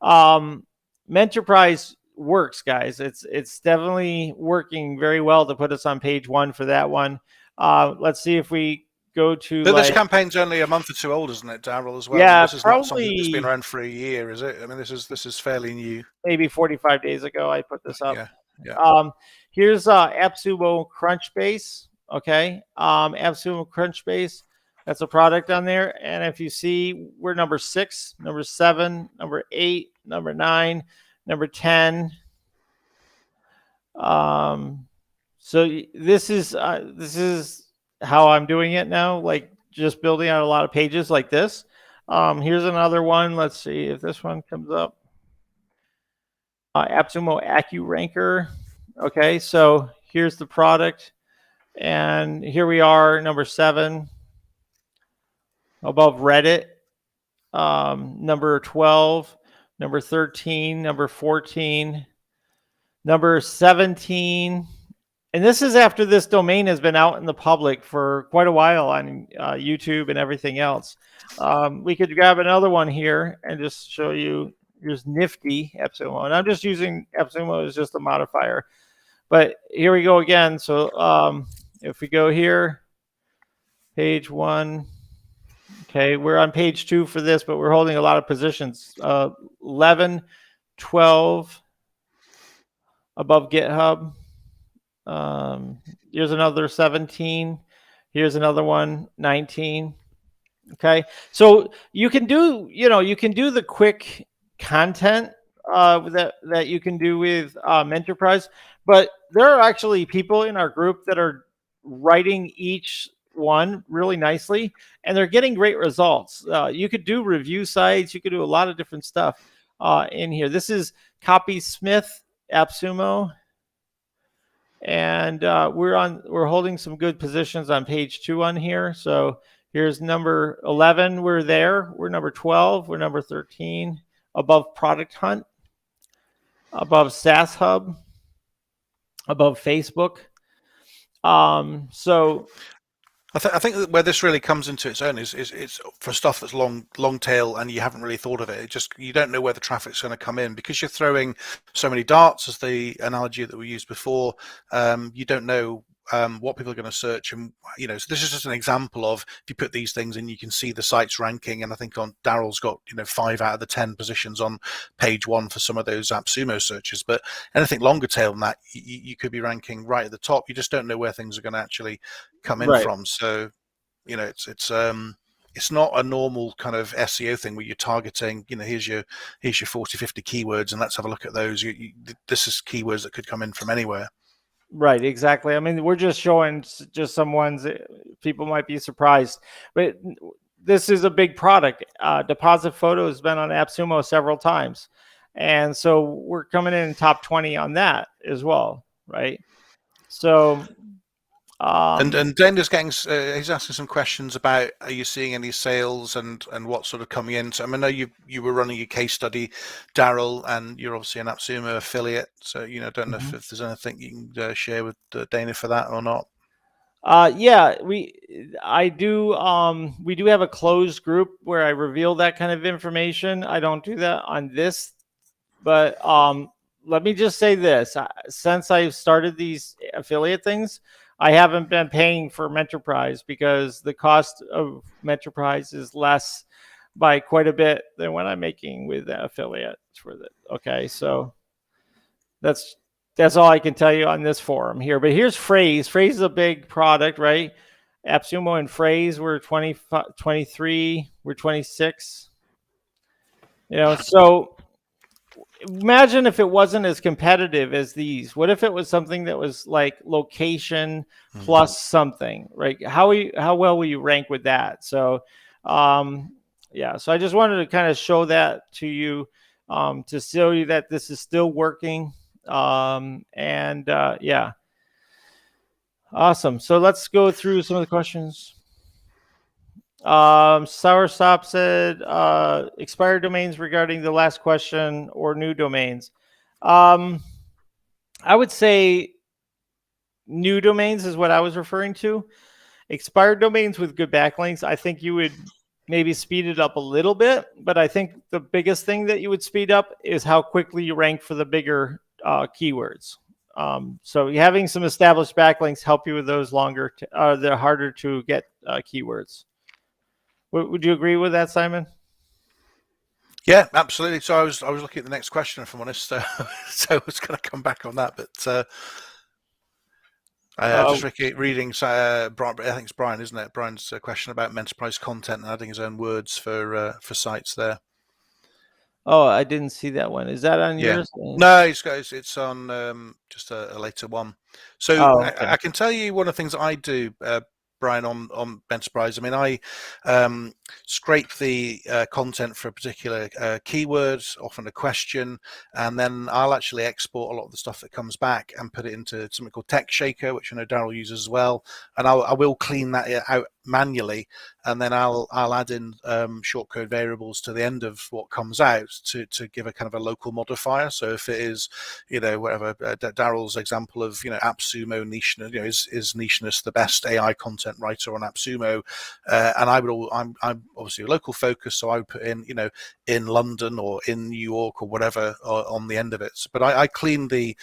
Menterprise works, guys. It's definitely working very well to put us on page one for that one. Let's see if we go to This like, campaign's only a month or two old, isn't it, Daryl? As well, yeah, this is not something that's been probably around for a year, is it? I mean, this is fairly new. maybe 45 days ago I put this up. Yeah, yeah. Here's AppSumo Crunchbase. Okay. AppSumo Crunchbase. That's a product on there. And if you see, we're number 6, number 7, number 8, number 9, number 10. So this is how I'm doing it now, like just building out a lot of pages like this. Here's another one. Let's see if this one comes up. AppSumo AccuRanker. Okay, so here's the product, and here we are, number 7, above Reddit. Number 12, number 13, number 14, number 17. And this is after this domain has been out in the public for quite a while on YouTube and everything else. We could grab another one here and just show you. Here's Nifty AppSumo, and I'm just using AppSumo as just a modifier. But here we go again. So if we go here, page 1. Okay, we're on page 2 for this, but we're holding a lot of positions. 11, 12, above GitHub. Here's another 17. Here's another one, 19. Okay, so you can do, you can do the quick content that you can do with Menterprise, but there are actually people in our group that are writing each one really nicely, and they're getting great results. You could do review sites. You could do a lot of different stuff in here. This is Copysmith AppSumo. And we're holding some good positions on page 2 on here. So here's number 11. We're there. We're number 12. We're number 13. Above Product Hunt. Above SaaS Hub. Above Facebook. So I think that where this really comes into its own is it's for stuff that's long tail and you haven't really thought of it. You don't know where the traffic's going to come in because you're throwing so many darts, as the analogy that we used before. You don't know what people are going to search, and so this is just an example of, if you put these things in, you can see the site's ranking. And I think on Daryl's got 5 out of the 10 positions on page 1 for some of those AppSumo searches. But anything longer tail than that, you could be ranking right at the top. You just don't know where things are going to actually come in from. So it's not a normal kind of SEO thing where you're targeting, here's your 40, 50 keywords and let's have a look at those. This is keywords that could come in from anywhere. Right, exactly. I mean, we're just showing just some ones that people might be surprised, but this is a big product. Deposit Photo has been on AppSumo several times, and so we're coming in top 20 on that as well, right? So, and Dana's he's asking some questions about, are you seeing any sales and what's sort of coming in? So I know you were running a case study, Daryl, and you're obviously an AppSumo affiliate. So don't know if there's anything you can share with Dana for that or not. Yeah, we do have a closed group where I reveal that kind of information. I don't do that on this, but let me just say this: since I've started these affiliate things, I haven't been paying for Menterprise because the cost of Menterprise is less by quite a bit than what I'm making with the affiliate for it. Okay, so that's all I can tell you on this forum here. But here's Phrase. Phrase is a big product, right? AppSumo and Phrase, we're 23, we're 26. So imagine if it wasn't as competitive as these. What if it was something that was like location plus something, right? How well will you rank with that? So, yeah. So I just wanted to kind of show that to you, to show you that this is still working. Yeah. Awesome. So let's go through some of the questions. Soursop said, expired domains regarding the last question or new domains. I would say new domains is what I was referring to. Expired domains with good backlinks, I think you would maybe speed it up a little bit, but I think the biggest thing that you would speed up is how quickly you rank for the bigger keywords. So having some established backlinks help you with those longer, the harder to get keywords. Would you agree with that, Simon? Yeah, absolutely. So I was looking at the next question, if I'm honest. So I was going to come back on that, but just reading. I think it's Brian, isn't it? Brian's question about enterprise content and adding his own words for sites there. Oh, I didn't see that one. Is that on yours? No, it's on just a later one. So okay. I can tell you one of the things I do, Brian, on enterprise. I mean, I scrape the content for a particular keyword, often a question, and then I'll actually export a lot of the stuff that comes back and put it into something called Text Shaker, which I know Daryl uses as well. And I will clean that out manually, and then I'll add in shortcode variables to the end of what comes out to give a kind of a local modifier. So if it is, whatever Daryl's example of, AppSumo niche, is nicheness the best AI content writer on AppSumo, and I'm obviously a local focus, so I would put in, in London or in New York or whatever on the end of it. But I clean the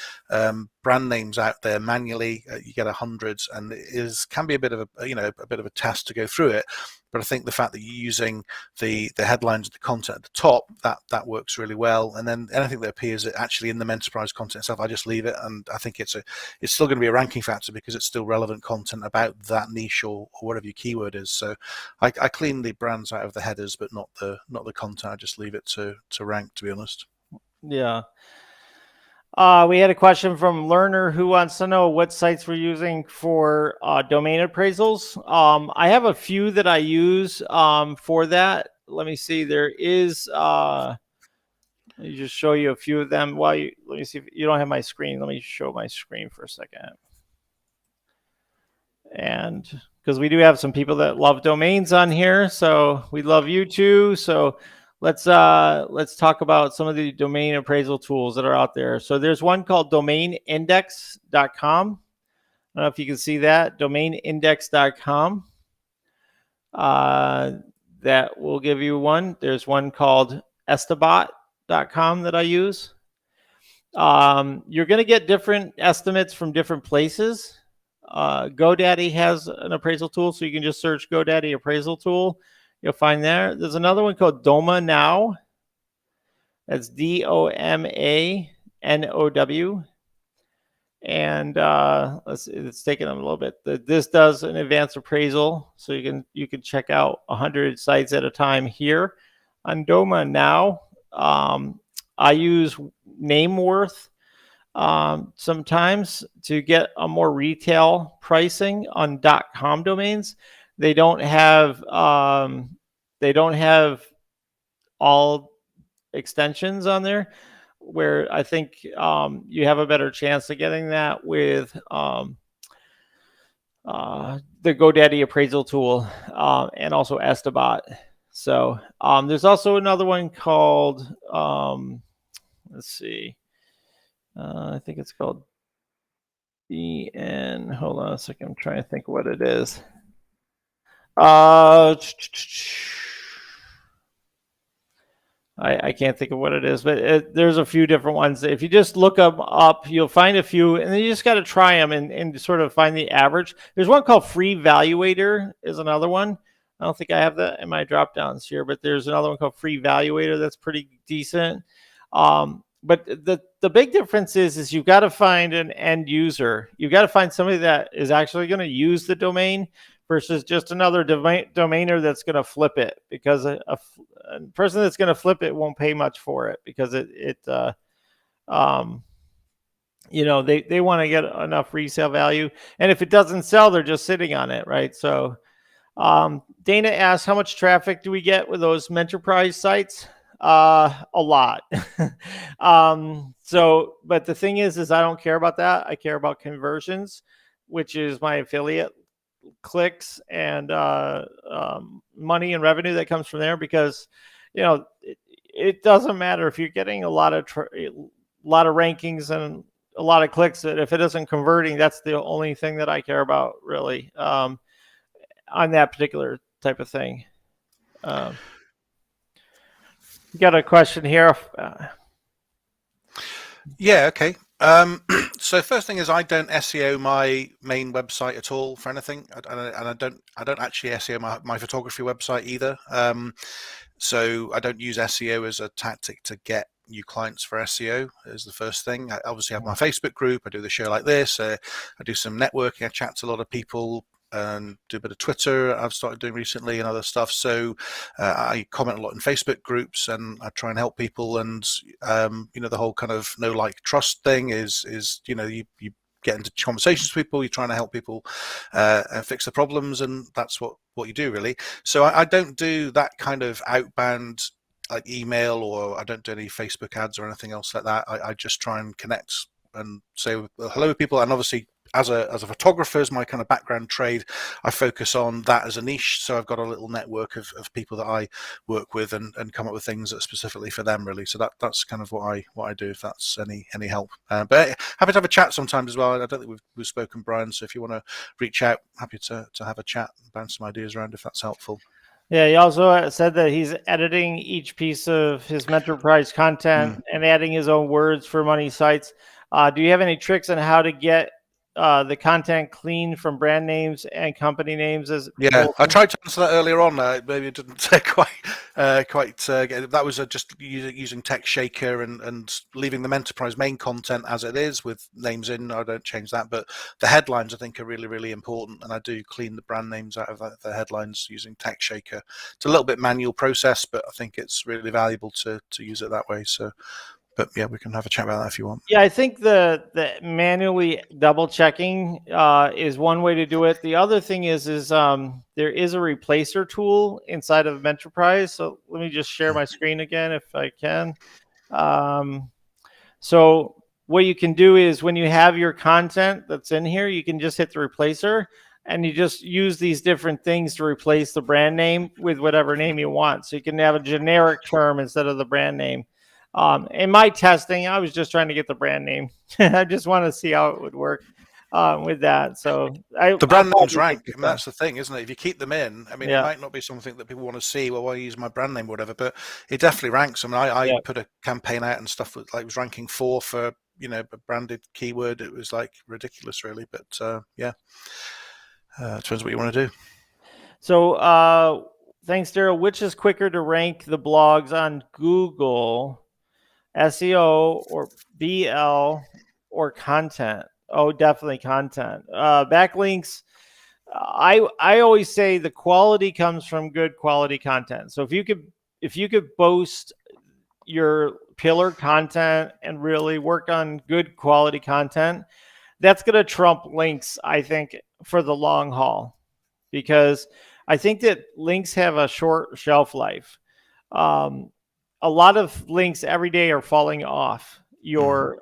brand names out there manually. You get 100, and it can be a bit of a task to go through it. But I think the fact that you're using the headlines of the content at the top, that works really well. And then anything that appears actually in the enterprise content itself, I just leave it. And I think it's still going to be a ranking factor because it's still relevant content about that niche or whatever your keyword is. So I clean the brands out of the headers, but not the content. I just leave it to rank, to be honest. Yeah. We had a question from Learner who wants to know what sites we're using for domain appraisals. I have a few that I use for that. Let me see. There is, let me just show you a few of them. Let me see if you don't have my screen. Let me show my screen for a second. And because we do have some people that love domains on here, so we love you too. So let's talk about some of the domain appraisal tools that are out there. So there's one called domainindex.com. I don't know if you can see that, domainindex.com. That will give you one. There's one called estabot.com that I use. You're going to get different estimates from different places. GoDaddy has an appraisal tool, so you can just search GoDaddy appraisal tool. You'll find there. There's another one called Doma Now. That's DOMANOW. And it's taking them a little bit. This does an advanced appraisal, so you can check out 100 sites at a time here on Doma Now. I use Nameworth sometimes to get a more retail pricing on .com domains. They don't have all extensions on there, where I think you have a better chance of getting that with the GoDaddy appraisal tool and also Estabot. So there's also another one called let's see. I think it's called DN. Hold on a second. I'm trying to think what it is. I can't think of what it is, but there's a few different ones. If you just look them up, you'll find a few, and then you just got to try them and sort of find the average. There's one called Free Valuator is another one. I don't think I have that in my drop downs here, but there's another one called Free Valuator that's pretty decent. But the big difference is you've got to find an end user. You've got to find somebody that is actually going to use the domain versus just another domainer that's going to flip it, because a person that's going to flip it won't pay much for it, because they want to get enough resale value. And if it doesn't sell, they're just sitting on it, right? So Dana asked, how much traffic do we get with those Menterprise sites? A lot. But the thing is I don't care about that. I care about conversions, which is my affiliate clicks and money and revenue that comes from there, because it doesn't matter if you're getting a lot of rankings and a lot of clicks. If it isn't converting, that's the only thing that I care about really on that particular type of thing. We got a question here. Yeah, okay. So first thing is I don't SEO my main website at all for anything, and I don't actually SEO my photography website either. So I don't use SEO as a tactic to get new clients for SEO is the first thing. I obviously have my Facebook group. I do the show like this. I do some networking. I chat to a lot of people and do a bit of Twitter I've started doing recently and other stuff. So I comment a lot in Facebook groups and I try and help people. And the whole kind of know, like, trust thing is you get into conversations with people, you're trying to help people fix the problems, and that's what you do really. So I don't do that kind of outbound like email, or I don't do any Facebook ads or anything else like that. I just try and connect and say hello to people. And obviously as a photographer, as my kind of background trade, I focus on that as a niche. So I've got a little network of people that I work with and come up with things that are specifically for them really. So that's kind of what I do, if that's any help. But happy to have a chat sometimes as well. I don't think we've spoken, Brian. So if you want to reach out, happy to have a chat and bounce some ideas around if that's helpful. Yeah, he also said that he's editing each piece of his Mentorprise content and adding his own words for money sites. Do you have any tricks on how to get the content clean from brand names and company names? Yeah, I tried to answer that earlier on. Maybe it didn't quite get. That was just using Text Shaker and leaving the Enterprise main content as it is with names in. I don't change that, but the headlines I think are really, really important, and I do clean the brand names out of the headlines using Text Shaker. It's a little bit manual process, but I think it's really valuable to use it that way. So. But yeah, we can have a chat about that if you want. Yeah, I think the manually double checking is one way to do it. The other thing is there is a replacer tool inside of Enterprise. So let me just share my screen again if I can. So what you can do is when you have your content that's in here, you can just hit the replacer and you just use these different things to replace the brand name with whatever name you want. So you can have a generic term instead of the brand name. In my testing, I was just trying to get the brand name. I just want to see how it would work with that. So the brand names rank. I mean, that's the thing, isn't it? If you keep them in, I mean, it might not be something that people want to see. Well, why use my brand name or whatever? But it definitely ranks. I mean, I put a campaign out and stuff that was ranking 4 for a branded keyword. It was like ridiculous, really. But it depends what you want to do. So thanks, Daryl. Which is quicker to rank the blogs on Google? SEO or BL or content? Oh, definitely content. Backlinks. I always say the quality comes from good quality content. So if you could boast your pillar content and really work on good quality content, that's going to trump links, I think, for the long haul, because I think that links have a short shelf life. A lot of links every day are falling off your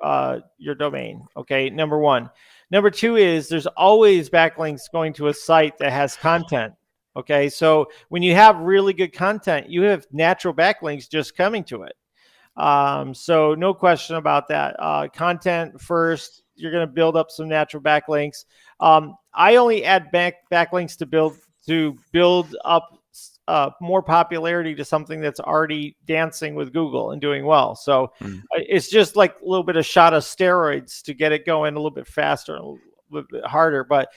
domain. Okay, number one. Number two is there's always backlinks going to a site that has content. Okay, so when you have really good content, you have natural backlinks just coming to it. So no question about that. Content first, you're going to build up some natural backlinks. I only add backlinks to build up more popularity to something that's already dancing with Google and doing well. So it's just like a little bit of shot of steroids to get it going a little bit faster and a little bit harder. But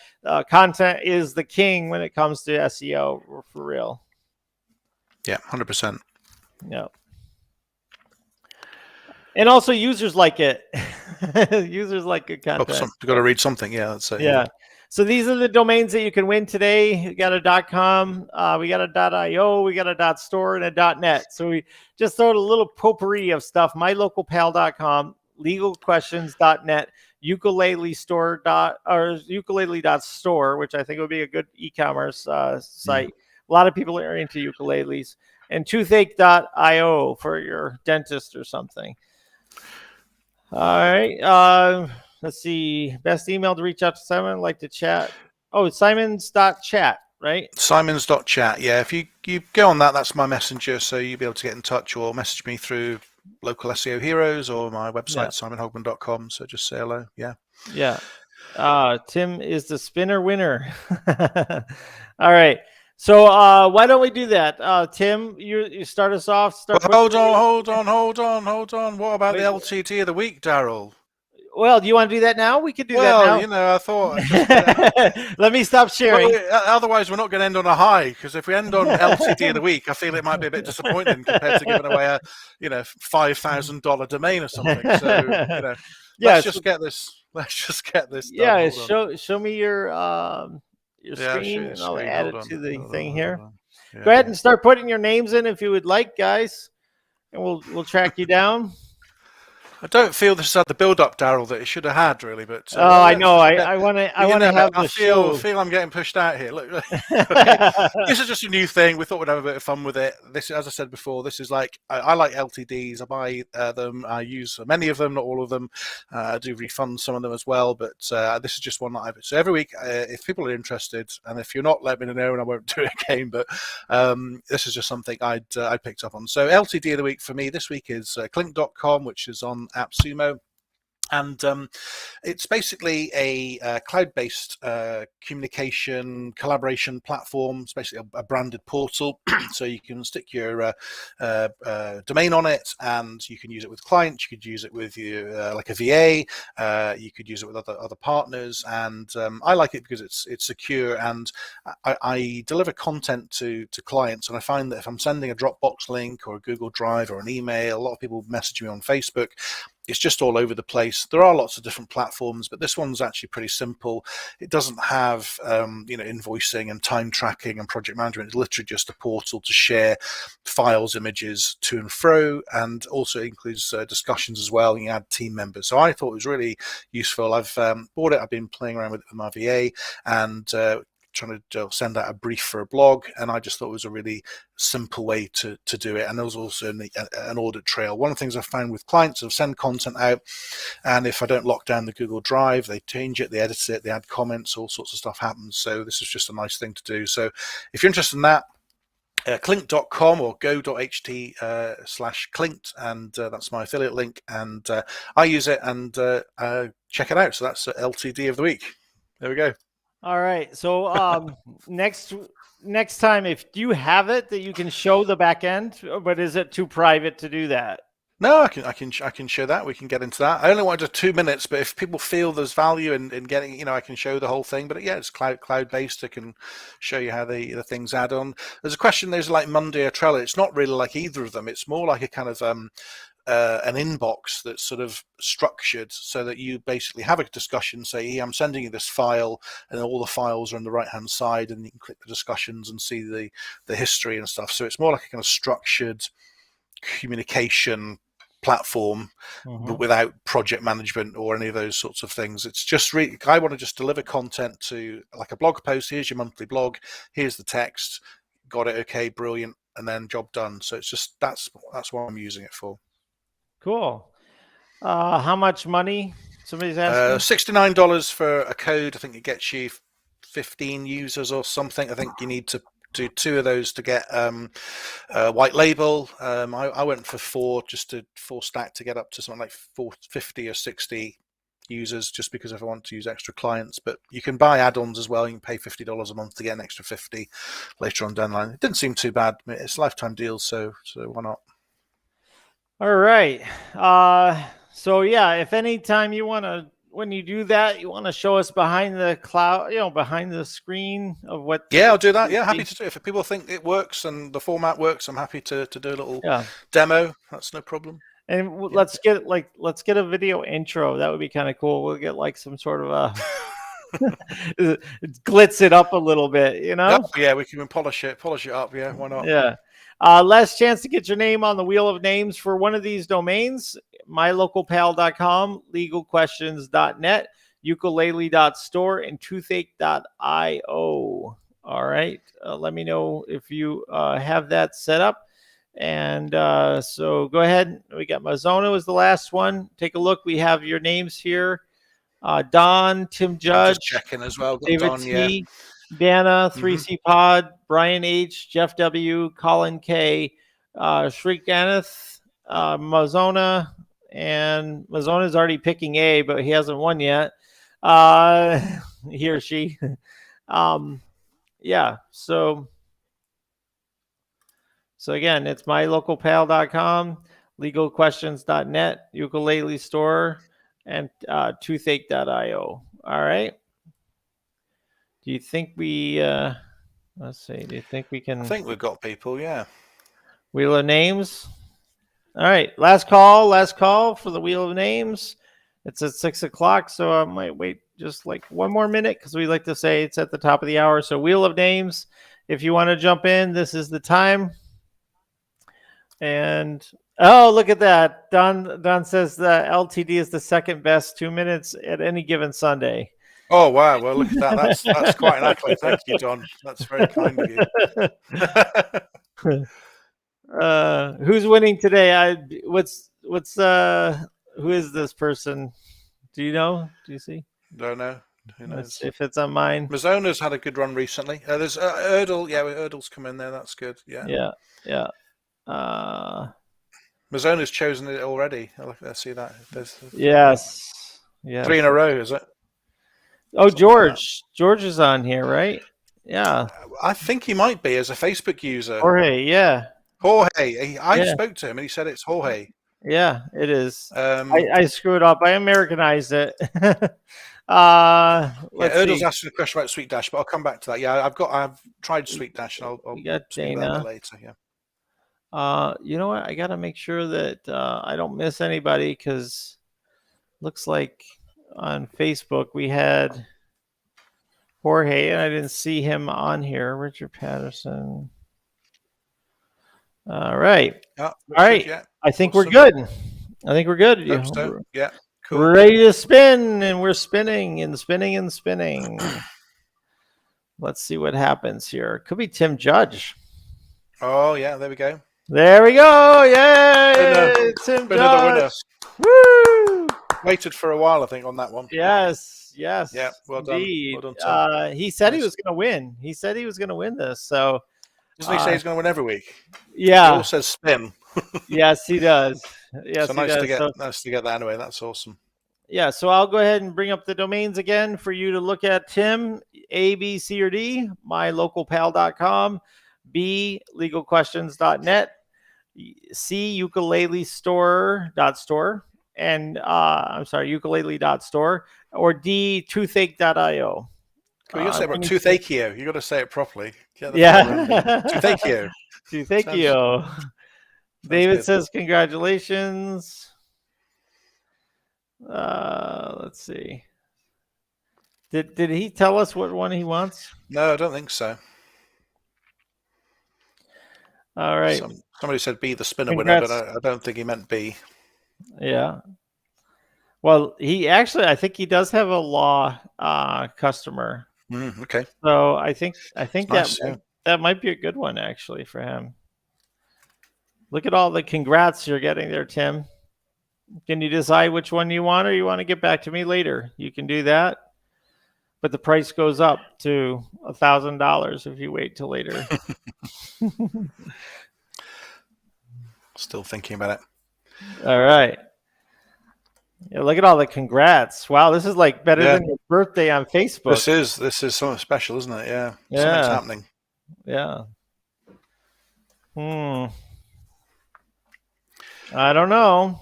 content is the king when it comes to SEO, for real. Yeah, 100%. Yeah. And also users like it. Users like good content. You've got to read something. Yeah, that's it. Yeah. So these are the domains that you can win today. We got a .com, we got a .io, we got a .store, and a .net. So we just throw a little potpourri of stuff. MyLocalPal.com, LegalQuestions.net, ukulele.store, which I think would be a good e-commerce site. A lot of people are into ukuleles. And toothache.io for your dentist or something. All right. Let's see. Best email to reach out to Simon, like to chat. Oh, it's simons.chat, right? Simons.chat. Yeah. If you go on that, that's my messenger. So you'll be able to get in touch or message me through local SEO heroes or my website, simonhogman.com. So just say hello. Yeah. Yeah. Tim is the spinner winner. All right. So why don't we do that? Tim, you start us off. Well, Start putting hold on. What about the Wait, LTD of the week, Daryl? well, do you want to do that now? We could do that Well, now. you know, I thought I'd just get it. Let me stop sharing. Well, otherwise, we're not going to end on a high, because if we end on LTD of the week, I feel it might be a bit disappointing compared to giving away a, $5,000 domain or something. So, let's Yeah. just get this. Let's just get this done. Yeah. Hold on. Show me your Yeah, I'll show screen, you the and I'll screen. add Hold it on. to the Hold on. thing Hold here. on. Go Yeah, ahead yeah. and start putting your names in if you would like, guys, and we'll track you down. I don't feel this has had the build-up, Daryl, that it should have had, really. But Oh, I let's know. just get. I want to have I the feel show. feel I'm getting pushed out here. Look, okay, this is just a new thing. We thought we'd have a bit of fun with it. This, as I said before, this is like I like LTDs. I buy them. I use many of them, not all of them. I do refund some of them as well. But this is just one that I've. So every week, if people are interested, and if you're not, let me know, and I won't do it again. But this is just something I picked up on. So LTD of the week for me this week is Clink.com, which is on AppSumo. And it's basically a cloud-based communication collaboration platform. It's basically a branded portal, so you can stick your domain on it, and you can use it with clients. You could use it with you like a VA. You could use it with other partners, and I like it because it's secure, and I deliver content to clients. And I find that if I'm sending a Dropbox link or a Google Drive or an email, a lot of people message me on Facebook. It's just all over the place. There are lots of different platforms, but this one's actually pretty simple. It doesn't have invoicing and time tracking and project management. It's literally just a portal to share files, images to and fro, and also includes discussions as well. You add team members. So I thought it was really useful. I've bought it. I've been playing around with it with my VA, and trying to send out a brief for a blog, and I just thought it was a really simple way to do it. And there was also an audit trail. One of the things I found with clients is send content out, and if I don't lock down the Google Drive, they change it, they edit it, they add comments, all sorts of stuff happens. So this is just a nice thing to do. So if you're interested in that, clink.com or go.ht/clinked, and that's my affiliate link, and I use it, and check it out. So that's LTD of the week. There we go. All right. So next time, if you have it that you can show the back end, but is it too private to do that? No, I can show that. We can get into that. I only wanted 2 minutes, but if people feel there's value in getting, I can show the whole thing. But yeah, it's cloud based. I can show you how the things add on. There's a question. There's like Monday or Trello. It's not really like either of them. It's more like a kind of an inbox that's sort of structured so that you basically have a discussion, say, hey, I'm sending you this file, and all the files are on the right hand side, and you can click the discussions and see the history and stuff. So it's more like a kind of structured communication platform, but without project management or any of those sorts of things. It's just really, I want to just deliver content to like a blog post. Here's your monthly blog, here's the text, got it, okay, brilliant, and then job done. So it's just that's what I'm using it for. Cool. How much money? Somebody's asking. $69 for a code. I think it gets you 15 users or something. I think you need to do 2 of those to get white label. I went for 4, just to 4 stack to get up to something like 50 or 60 users, just because if I want to use extra clients. But you can buy add-ons as well. You can pay $50 a month to get an extra 50 later on down the line. It didn't seem too bad. It's lifetime deals, so why not? All right. So yeah, if anytime you want to, when you do that, you want to show us behind the cloud, behind the screen of what. Yeah, I'll do that. Yeah, happy to do it. If people think it works and the format works, I'm happy to do a little demo. That's no problem. And let's get a video intro. That would be kind of cool. We'll get like some sort of a glitz it up a little bit, Oh, yeah, we can polish it up. Yeah, why not? Yeah. Last chance to get your name on the wheel of names for one of these domains: mylocalpal.com, legalquestions.net, ukulele.store, and toothache.io. All right. Let me know if you have that set up. And so go ahead. We got Mazzona was the last one. Take a look. We have your names here. Don, Tim Judge, just checking as well. David Don, C, Dana, 3C Pod, Brian H, Jeff W, Colin K, Shriek Ganeth, Mazzona, and Mazzona's already picking A, but he hasn't won yet. Uh, he or she. Yeah. So again, it's mylocalpal.com, legalquestions.net, ukulele store, and toothache.io. All right. Do you think we? Let's see. Do you think we can? I think we've got people. Yeah. Wheel of names. All right. Last call for the wheel of names. It's at 6:00, so I might wait just like one more minute because we like to say it's at the top of the hour. So wheel of names. If you want to jump in, this is the time. And oh, look at that. Don says the LTD is the second best 2 minutes at any given Sunday. Oh wow! Well, look at that. That's quite an accolade. Thank you, Don. That's very kind of you. Who's winning today? Who is this person? Do you know? Do you see? Don't know. Who knows? Let's see if it's on mine. Mazzona's had a good run recently. There's Erdl. Yeah, Erdl's come in there. That's good. Yeah. Yeah. Mazzona's chosen it already. Let's see that. Yes. 3 in a row, is it? Oh, George. Like George is on here, right? Yeah. I think he might be as a Facebook user. Jorge, yeah. Jorge. I spoke to him and he said it's Jorge. Yeah, it is. I screwed up. I Americanized it. Erdl's asking a question about Sweet Dash, but I'll come back to that. Yeah, I've tried Sweet Dash and I'll speak about that later. Yeah. You know what? I got to make sure that I don't miss anybody because looks like on Facebook we had Jorge and I didn't see him on here. Richard Patterson. All right. Richard, all right. Yeah. I think we're good. So. Yeah. Cool. We're ready to spin, and we're spinning and spinning and spinning. Let's see what happens here. Could be Tim Judge. Oh yeah, there we go. There we go! Yay! Tim Judge. Woo! Waited for a while, I think, on that one. Yes. Yeah. Well done. Indeed. Well done, Tim. He said he was going to win. He said he was going to win this. So doesn't he say he's going to win every week? Yeah. He also says spin. Yes, he does. Yes, so nice to get that anyway. That's awesome. Yeah, so I'll go ahead and bring up the domains again for you to look at. Tim, A, B, C, or D, mylocalpal.com, B, legalquestions.net, C, ukulelestore.store, and ukulele.store, or D, toothache.io. Well, you got to say about toothacheio. You got to say it properly. Yeah. Toothacheio. Toothacheio. David says congratulations. Let's see. Did he tell us what one he wants? No, I don't think so. All right. Somebody said B, the spinner winner, but I don't think he meant B. Yeah. Well, I think he does have a law customer. Okay. So I think nice, that might be a good one actually for him. Look at all the congrats you're getting there, Tim. Can you decide which one you want, or you want to get back to me later? You can do that, but the price goes up to $1,000 if you wait till later. Still thinking about it. All right. Yeah, look at all the congrats. Wow, this is like better than your birthday on Facebook. This is something special, isn't it? Yeah. Something's happening. Yeah. I don't know.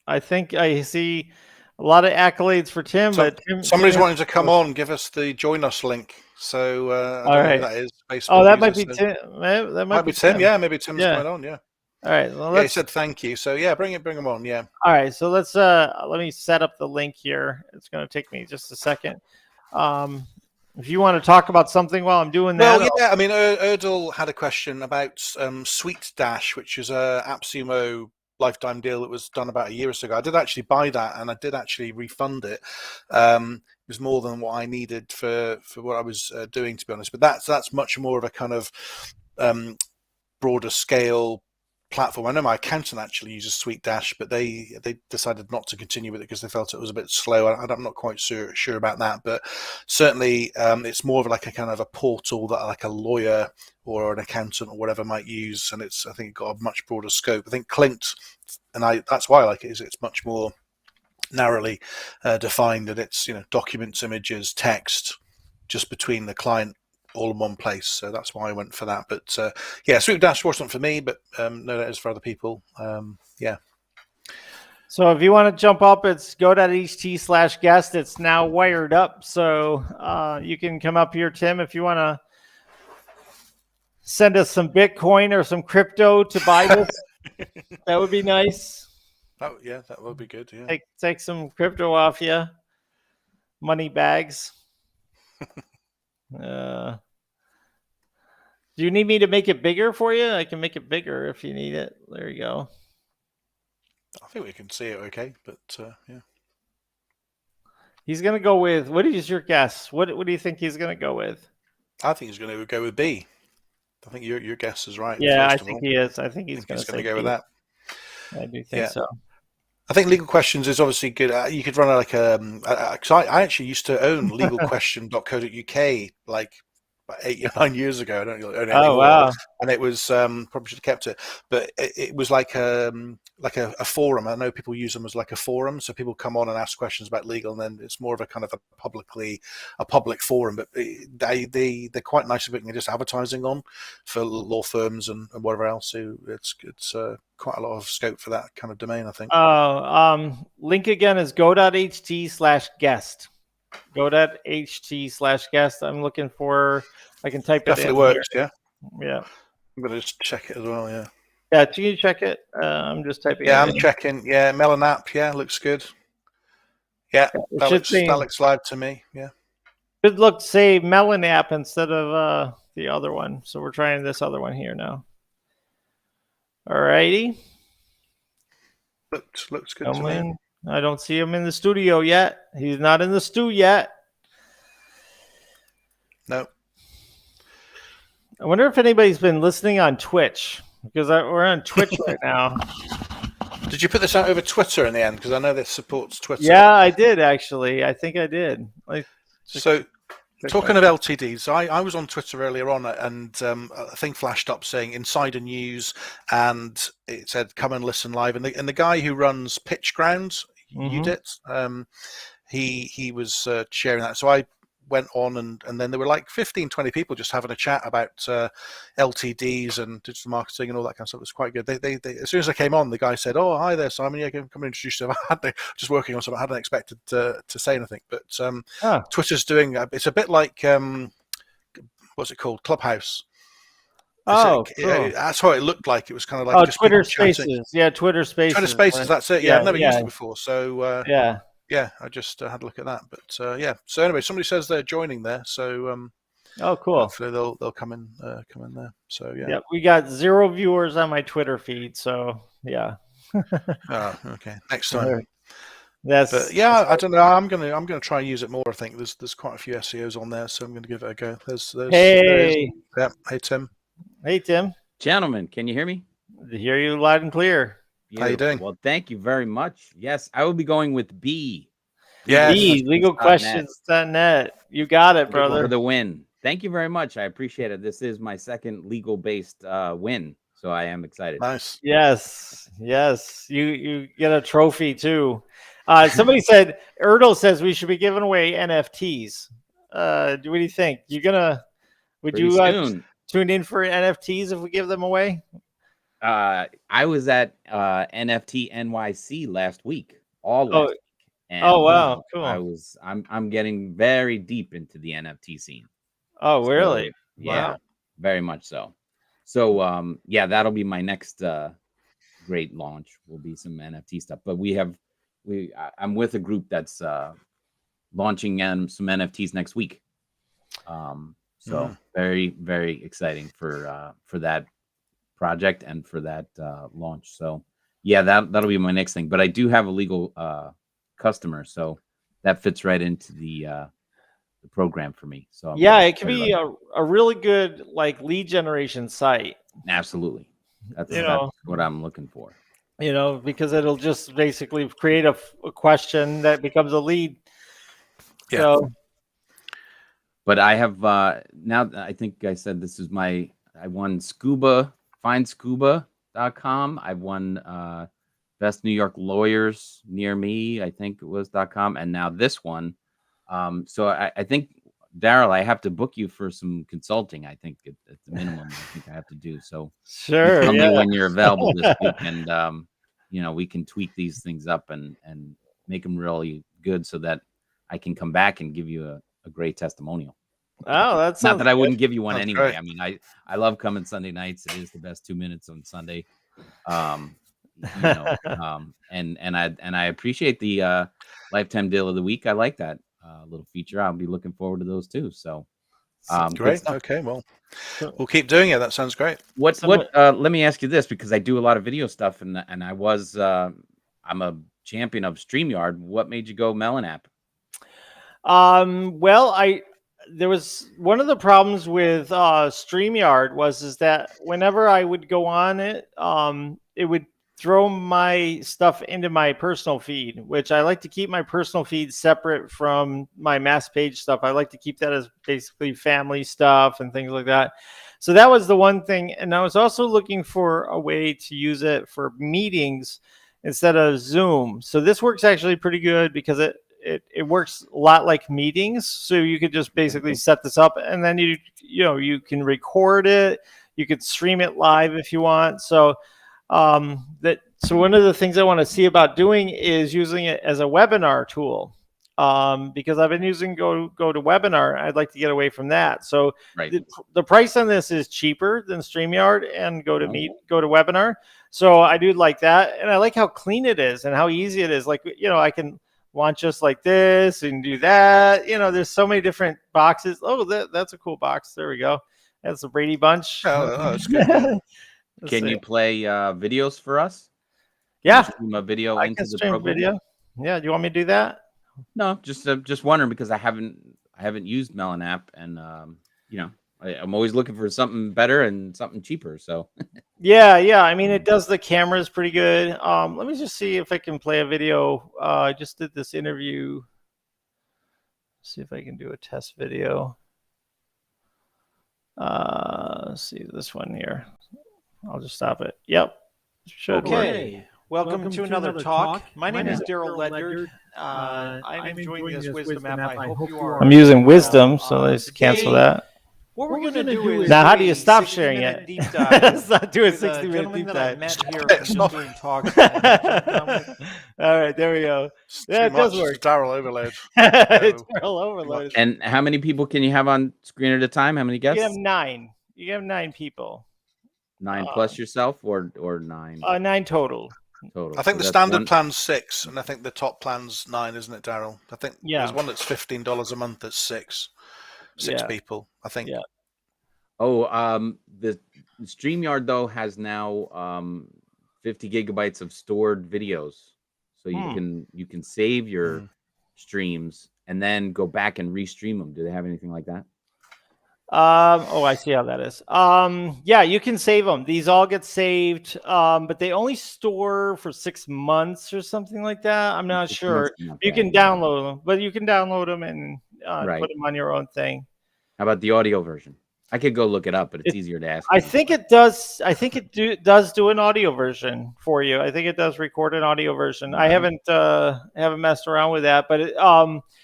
I think I see a lot of accolades for Tim, but somebody's wanting to come on, give us the join us link. So I don't know who that is. Facebook that might be Tim. That might be Tim. Yeah, maybe Tim's going on. Yeah. All right. Well, he said thank you. So bring him on. Yeah. All right. So let me set up the link here. It's going to take me just a second. If you want to talk about something while I'm doing that. Well, yeah. I mean, Erdl had a question about Sweet Dash, which is a AppSumo lifetime deal that was done about a year or so ago. I did actually buy that, and I did actually refund it. It was more than what I needed for what I was doing, to be honest. But that's much more of a kind of broader scale platform. I know my accountant actually uses SweetDash, but they decided not to continue with it because they felt it was a bit slow. I'm not quite sure about that, but certainly it's more of like a kind of a portal that like a lawyer or an accountant or whatever might use, and I think it got a much broader scope. I think Clint, and that's why I like it, is it's much more narrowly defined, and it's documents, images, text, just between the client all in one place. So that's why I went for that. But SweetDash wasn't for me, but no, that is for other people. So if you want to jump up, it's go.ht/guest. It's now wired up. So you can come up here, Tim, if you want to send us some Bitcoin or some crypto to buy this. That would be nice. That would be good. Yeah. Take some crypto off you. Money bags. Do you need me to make it bigger for you? I can make it bigger if you need it. There you go. I think we can see it okay, but yeah. He's going to go with, what is your guess? What do you think he's going to go with? I think he's going to go with B. I think your guess is right. Yeah, I think he is. I think he's going to go with that. I do think so. I think legal questions is obviously good. You could run like I actually used to own legalquestion.co.uk like 8 or 9 years ago. I don't know anymore. Wow. And it was probably should have kept it, but it was like a forum. I know people use them as like a forum, so people come on and ask questions about legal, and then it's more of a kind of a public forum. But they're quite nice at just advertising on for law firms and whatever else. So it's quite a lot of scope for that kind of domain, I think. Link again is go.ht/guest. Go.ht/guest. I'm looking for. I can type Definitely it in. Works. Here. Yeah. I'm gonna just check it as well. Yeah. Yeah. Can you check it? I'm just typing. Yeah, I'm checking. Yeah, Melon app. Yeah, looks good. Yeah, that looks live to me. Yeah. Should say Melon app instead of the other one. So we're trying this other one here now. All righty. Looks good to me. I don't see him in the studio yet. He's not in the stew yet. No. I wonder if anybody's been listening on Twitch, because we're on Twitch right now. Did you put this out over Twitter in the end? Because I know this supports Twitter. Yeah, I did actually. I think I did. So talking of LTDs, I was on Twitter earlier on, and a thing flashed up saying insider news, and it said come and listen live. And the guy who runs Pitch Grounds, Udit, he was sharing that. So I went on, and then there were like 15, 20 people just having a chat about LTDs and digital marketing and all that kind of stuff. It was quite good. They as soon as I came on, the guy said, "Oh, hi there, Simon. Yeah, come and introduce yourself." Just working on something. I hadn't expected to say anything, but Twitter's doing. It's a bit like what's it called, Clubhouse. Cool. That's how it looked like. It was kind of like just Twitter Spaces. Yeah, Twitter Spaces. Twitter Spaces. That's it. Yeah, I've never used it before. So yeah, I just had a look at that. But so anyway, somebody says they're joining there. So cool. Hopefully they'll come in there. So yeah, we got 0 viewers on my Twitter feed. So yeah. Oh, okay. Next time. But I don't know. I'm gonna try and use it more. I think there's quite a few SEOs on there, so I'm gonna give it a go. Hey, hey Tim. Hey Tim. Gentlemen, can you hear me? I hear you loud and clear. How you doing? Well, thank you very much. Yes, I will be going with B. Yeah, legalquestions.net. You got it, brother. For the win. Thank you very much. I appreciate it. This is my second legal-based win, so I am excited. Nice. Yes. You get a trophy too. Somebody said, Erdo says we should be giving away NFTs. What do you think? Would you tune in for NFTs if we give them away? I was at NFT NYC last week. Last week. And, wow, cool. I'm getting very deep into the NFT scene. Oh, really? So, yeah, very much so. So that'll be my next great launch. Will be some NFT stuff. But I'm with a group that's launching some NFTs next week. So very, very exciting for that project and for that launch. So yeah, that'll be my next thing. But I do have a legal customer, so that fits right into the program for me. So it can be a really good like lead generation site. Absolutely. That's You that's know, what I'm looking for. because it'll just basically create a question that becomes a lead. Yeah. So But I have now. I think I said this is I won findscuba.com. I won best New York lawyers near me. I think it was .com, and now this one. So I think Daryl, I have to book you for some consulting. I think at the minimum, I think I have to do. So you sure, tell me yeah. when you're available this week, and we can tweak these things up and make them really good, so that I can come back and give you a great testimonial. Oh, that Not sounds that I good. wouldn't give you one That's anyway. great. I mean, I love coming Sunday nights. It is the best 2 minutes on Sunday. And I appreciate the lifetime deal of the week. I like that little feature. I'll be looking forward to those too. So good Great. stuff. Okay. Well, So- we'll keep doing it. That sounds great. What let me ask you this, because I do a lot of video stuff, and I was I'm a champion of StreamYard. What made you go Melon app? Well, there was one of the problems with StreamYard is that whenever I would go on it, it would throw my stuff into my personal feed, which I like to keep my personal feed separate from my mass page stuff. I like to keep that as basically family stuff and things like that. So that was the one thing. And I was also looking for a way to use it for meetings instead of Zoom. So this works actually pretty good because it works a lot like meetings. So you could just basically set this up, and then you can record it. You could stream it live if you want. So one of the things I want to see about doing is using it as a webinar tool. Because I've been using Go to Webinar. I'd like to get away from that. So Right. the price on this is cheaper than StreamYard and Go to Webinar. So I do like that, and I like how clean it is and how easy it is. Like I can launch just like this and do that. There's so many different boxes. Oh, that's a cool box. There we go. That's a Brady Bunch. Oh, that's good. Yeah. Can you play videos for us? Yeah, stream a video I into can the stream program? video. Yeah, do you want me to do that? No, just wondering, because I haven't used Melon app, and I'm always looking for something better and something cheaper. So Yeah. I mean, it does. The camera's pretty good. Let me just see if I can play a video. I just did this interview. See if I can do a test video. Let's see this one here. I'll just stop it. Yep. Should Okay. Welcome to another talk. My name is Daryl Ledyard. I'm enjoying this Wisdom app. I hope you are. I'm using Wisdom, so let's cancel that. What we're going to do is Now, how do you stop sharing it? Deep dive. Let's not do a with a 60-minute gentleman deep that I dive. met here Stop from doing talks. All right, there we go. Yeah, it does work. Daryl overload. It's all overloaded. And how many people can you have on screen at a time? How many You guests? have 9. You have 9 people. 9 plus yourself, or 9 9 total. total? I think So the that's standard one- plan's 6, and I think the top plan's 9, isn't it, Daryl? I think there's one that's $15 a month that's 6 Yeah. people. I think. Yeah. Oh, the StreamYard though has now 50 gigabytes of stored videos, so you can save your streams and then go back and restream them. Do they have anything like that? Oh, I see how that is. Yeah, you can save them. These all get saved, but they only store for 6 months or something like that. I'm not 6 sure. months is not You bad. can download them, but you can download them and Right. put them on your own thing. How about the audio version? I could go look it up, but it's easier to ask. I you. think it does. I think it does do an audio version for you. I think it does record an audio version. I haven't messed around with that, but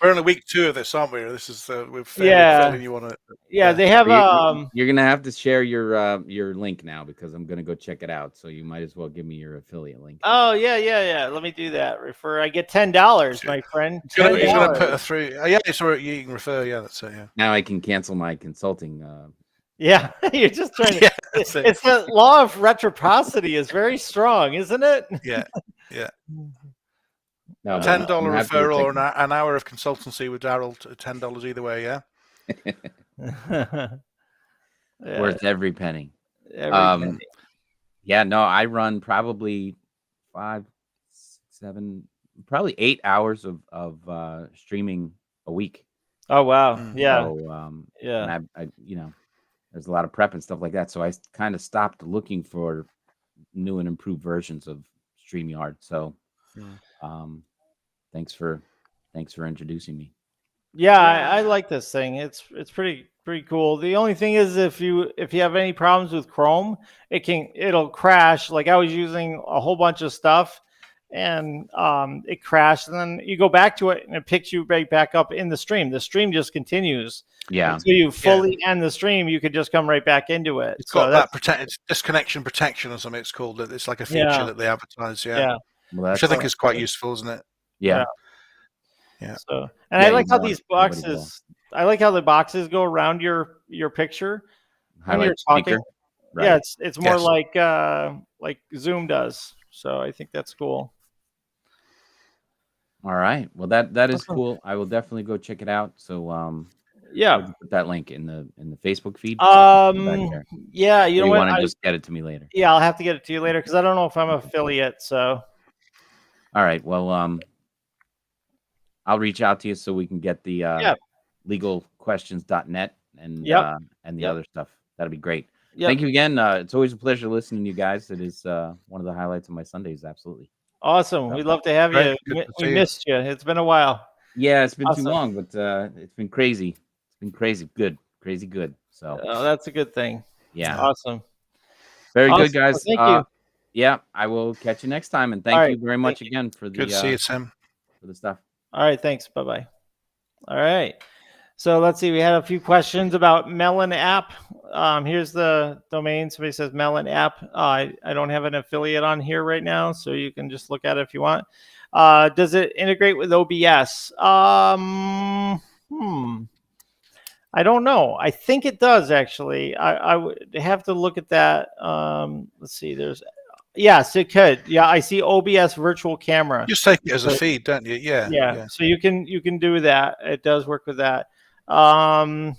We're on week 2 of this, aren't we? This is we're filling you on it. yeah, they have You're gonna have to share your link now, because I'm gonna go check it out. So you might as well give me your affiliate link. Oh yeah. Let me do that. I get $10, my friend. You're gonna $10. put her through. Yeah, so you can refer. Yeah, that's it. Yeah. Now I can cancel my consulting. Yeah, you're just trying to. Yeah, that's it. It's the law of reciprocity is very strong, isn't it? Yeah. No, $10 I'm happy to referral take or an hour of consultancy with Daryl. $10 either way. Yeah. Yeah, worth every penny. every penny. Yeah, no, I run probably 5, 6, 7, probably 8 hours of streaming a week. Oh wow, yeah, So, yeah. and I there's a lot of prep and stuff like that. So I kind of stopped looking for new and improved versions of StreamYard. So, thanks for introducing me. Yeah, I like this thing. It's pretty cool. The only thing is if you have any problems with Chrome, it'll crash. Like I was using a whole bunch of stuff and it crashed, and then you go back to it and it picks you right back up in the stream. The stream just continues. Yeah. Until you fully end the stream, you could just come right back into it. It's got that it's disconnection protection or something it's called. It's like a feature that they advertise. Yeah. Well, which I think is quite useful, isn't it? Yeah. Yeah. So, and I like how these boxes. I like how the boxes go around your picture when you're talking. Right. Yeah, it's more like Zoom does. So I think that's cool. All right. Well, that is cool. I will definitely go check it out. So yeah, put that link in the Facebook feed. Yeah, you know what? Want to just get it to me later? Yeah, I'll have to get it to you later because I don't know if I'm an affiliate. So. All right. Well, I'll reach out to you so we can get the legalquestions.net and the other stuff. That'll be great. Yep. Thank you again. It's always a pleasure listening to you guys. It is one of the highlights of my Sundays. Absolutely. Awesome. We'd love to have you. We missed you. It's been a while. Yeah, it's been too long, but it's been crazy. It's been crazy. Good. Crazy good. So that's a good thing. Yeah. Awesome. Very good, guys. Well, thank you. Yeah, I will catch you next time. And thank you very much again for the good to see you, Tim. For the stuff. All right, thanks. Bye-bye. All right. So let's see. We had a few questions about Melon app. Here's the domain. Somebody says Melon app. I don't have an affiliate on here right now, so you can just look at it if you want. Does it integrate with OBS? I don't know. I think it does, actually. I would have to look at that. Let's see. Yes, it could. Yeah, I see OBS virtual camera. You just take it as a feed, don't you? Yeah. Yeah. So you can do that. It does work with that. Somebody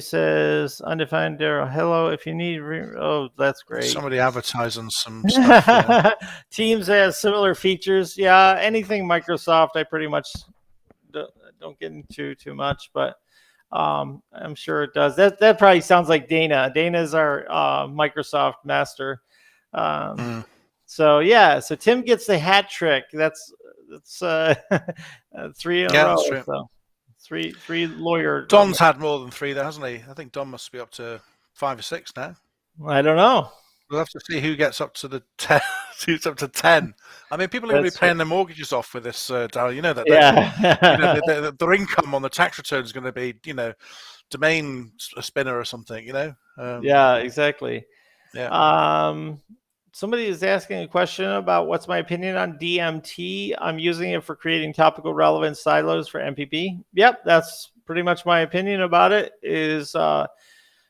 says undefined Daryl. Hello, if you need. Oh, that's great. Somebody advertising some stuff. Yeah. Teams has similar features. Yeah, anything Microsoft, I pretty much don't get into too much, but I'm sure it does. That probably sounds like Dana. Dana's our Microsoft master. So so Tim gets the hat trick. That's 3 in a row. So three lawyer. Don's had more than 3 though, hasn't he? I think Don must be up to 5 or 6 now. I don't know. We'll have to see who gets up to the 10. Who's up to 10? I mean, people are going to be paying their mortgages off with this, Daryl. You know that. Yeah. Their income on the tax return is going to be, domain spinner or something. Yeah, exactly. Yeah. Somebody is asking a question about what's my opinion on DMT. I'm using it for creating topical relevant silos for MPP. Yep, that's pretty much my opinion about it. Is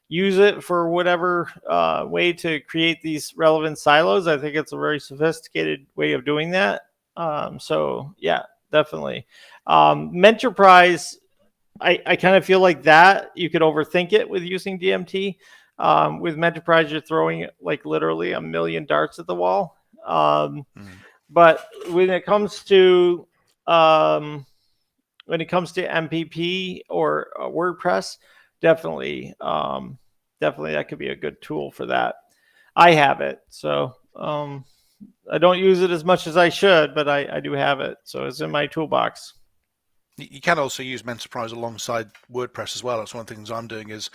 use it for whatever way to create these relevant silos. I think it's a very sophisticated way of doing that. So yeah, definitely. Menterprise, I kind of feel like that you could overthink it with using DMT. With Menterprise, you're throwing like literally a million darts at the wall. But when it comes to MPP or WordPress, definitely that could be a good tool for that. I have it, so I don't use it as much as I should, but I do have it, so it's in my toolbox. You can also use Menterprise alongside WordPress as well. That's one of the things I'm doing is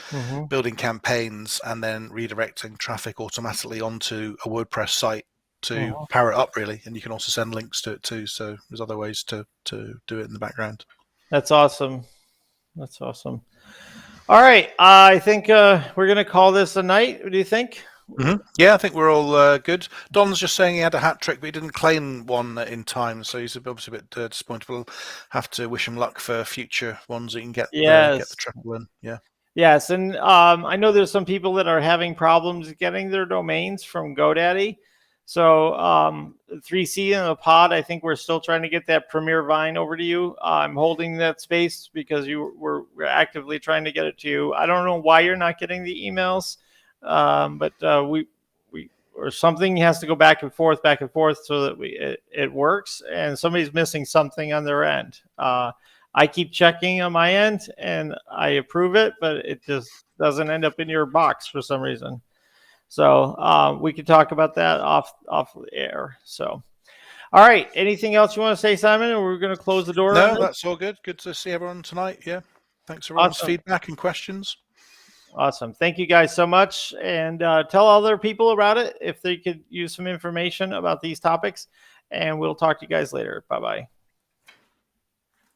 building campaigns and then redirecting traffic automatically onto a WordPress site to power it up, really. And you can also send links to it too. So there's other ways to do it in the background. That's awesome. That's awesome. All right. I think we're going to call this a night. What do you think? Yeah, I think we're all good. Don's just saying he had a hat trick, but he didn't claim one in time, so he's obviously a bit disappointed. We'll have to wish him luck for future ones that you can get the triple in. Yeah. Yes, and I know there's some people that are having problems getting their domains from GoDaddy. So 3C in the pod, I think we're still trying to get that Premier Vine over to you. I'm holding that space because we're actively trying to get it to you. I don't know why you're not getting the emails. But we or something has to go back and forth so that it works, and somebody's missing something on their end. I keep checking on my end and I approve it, but it just doesn't end up in your box for some reason. So we could talk about that off the air. So, all right. Anything else you want to say, Simon? Or we're going to close the door? No, that's all good. Good to see everyone tonight. Yeah. Thanks for everyone's feedback and questions. Awesome. Thank you guys so much. And tell other people about it if they could use some information about these topics. And we'll talk to you guys later. Bye-bye.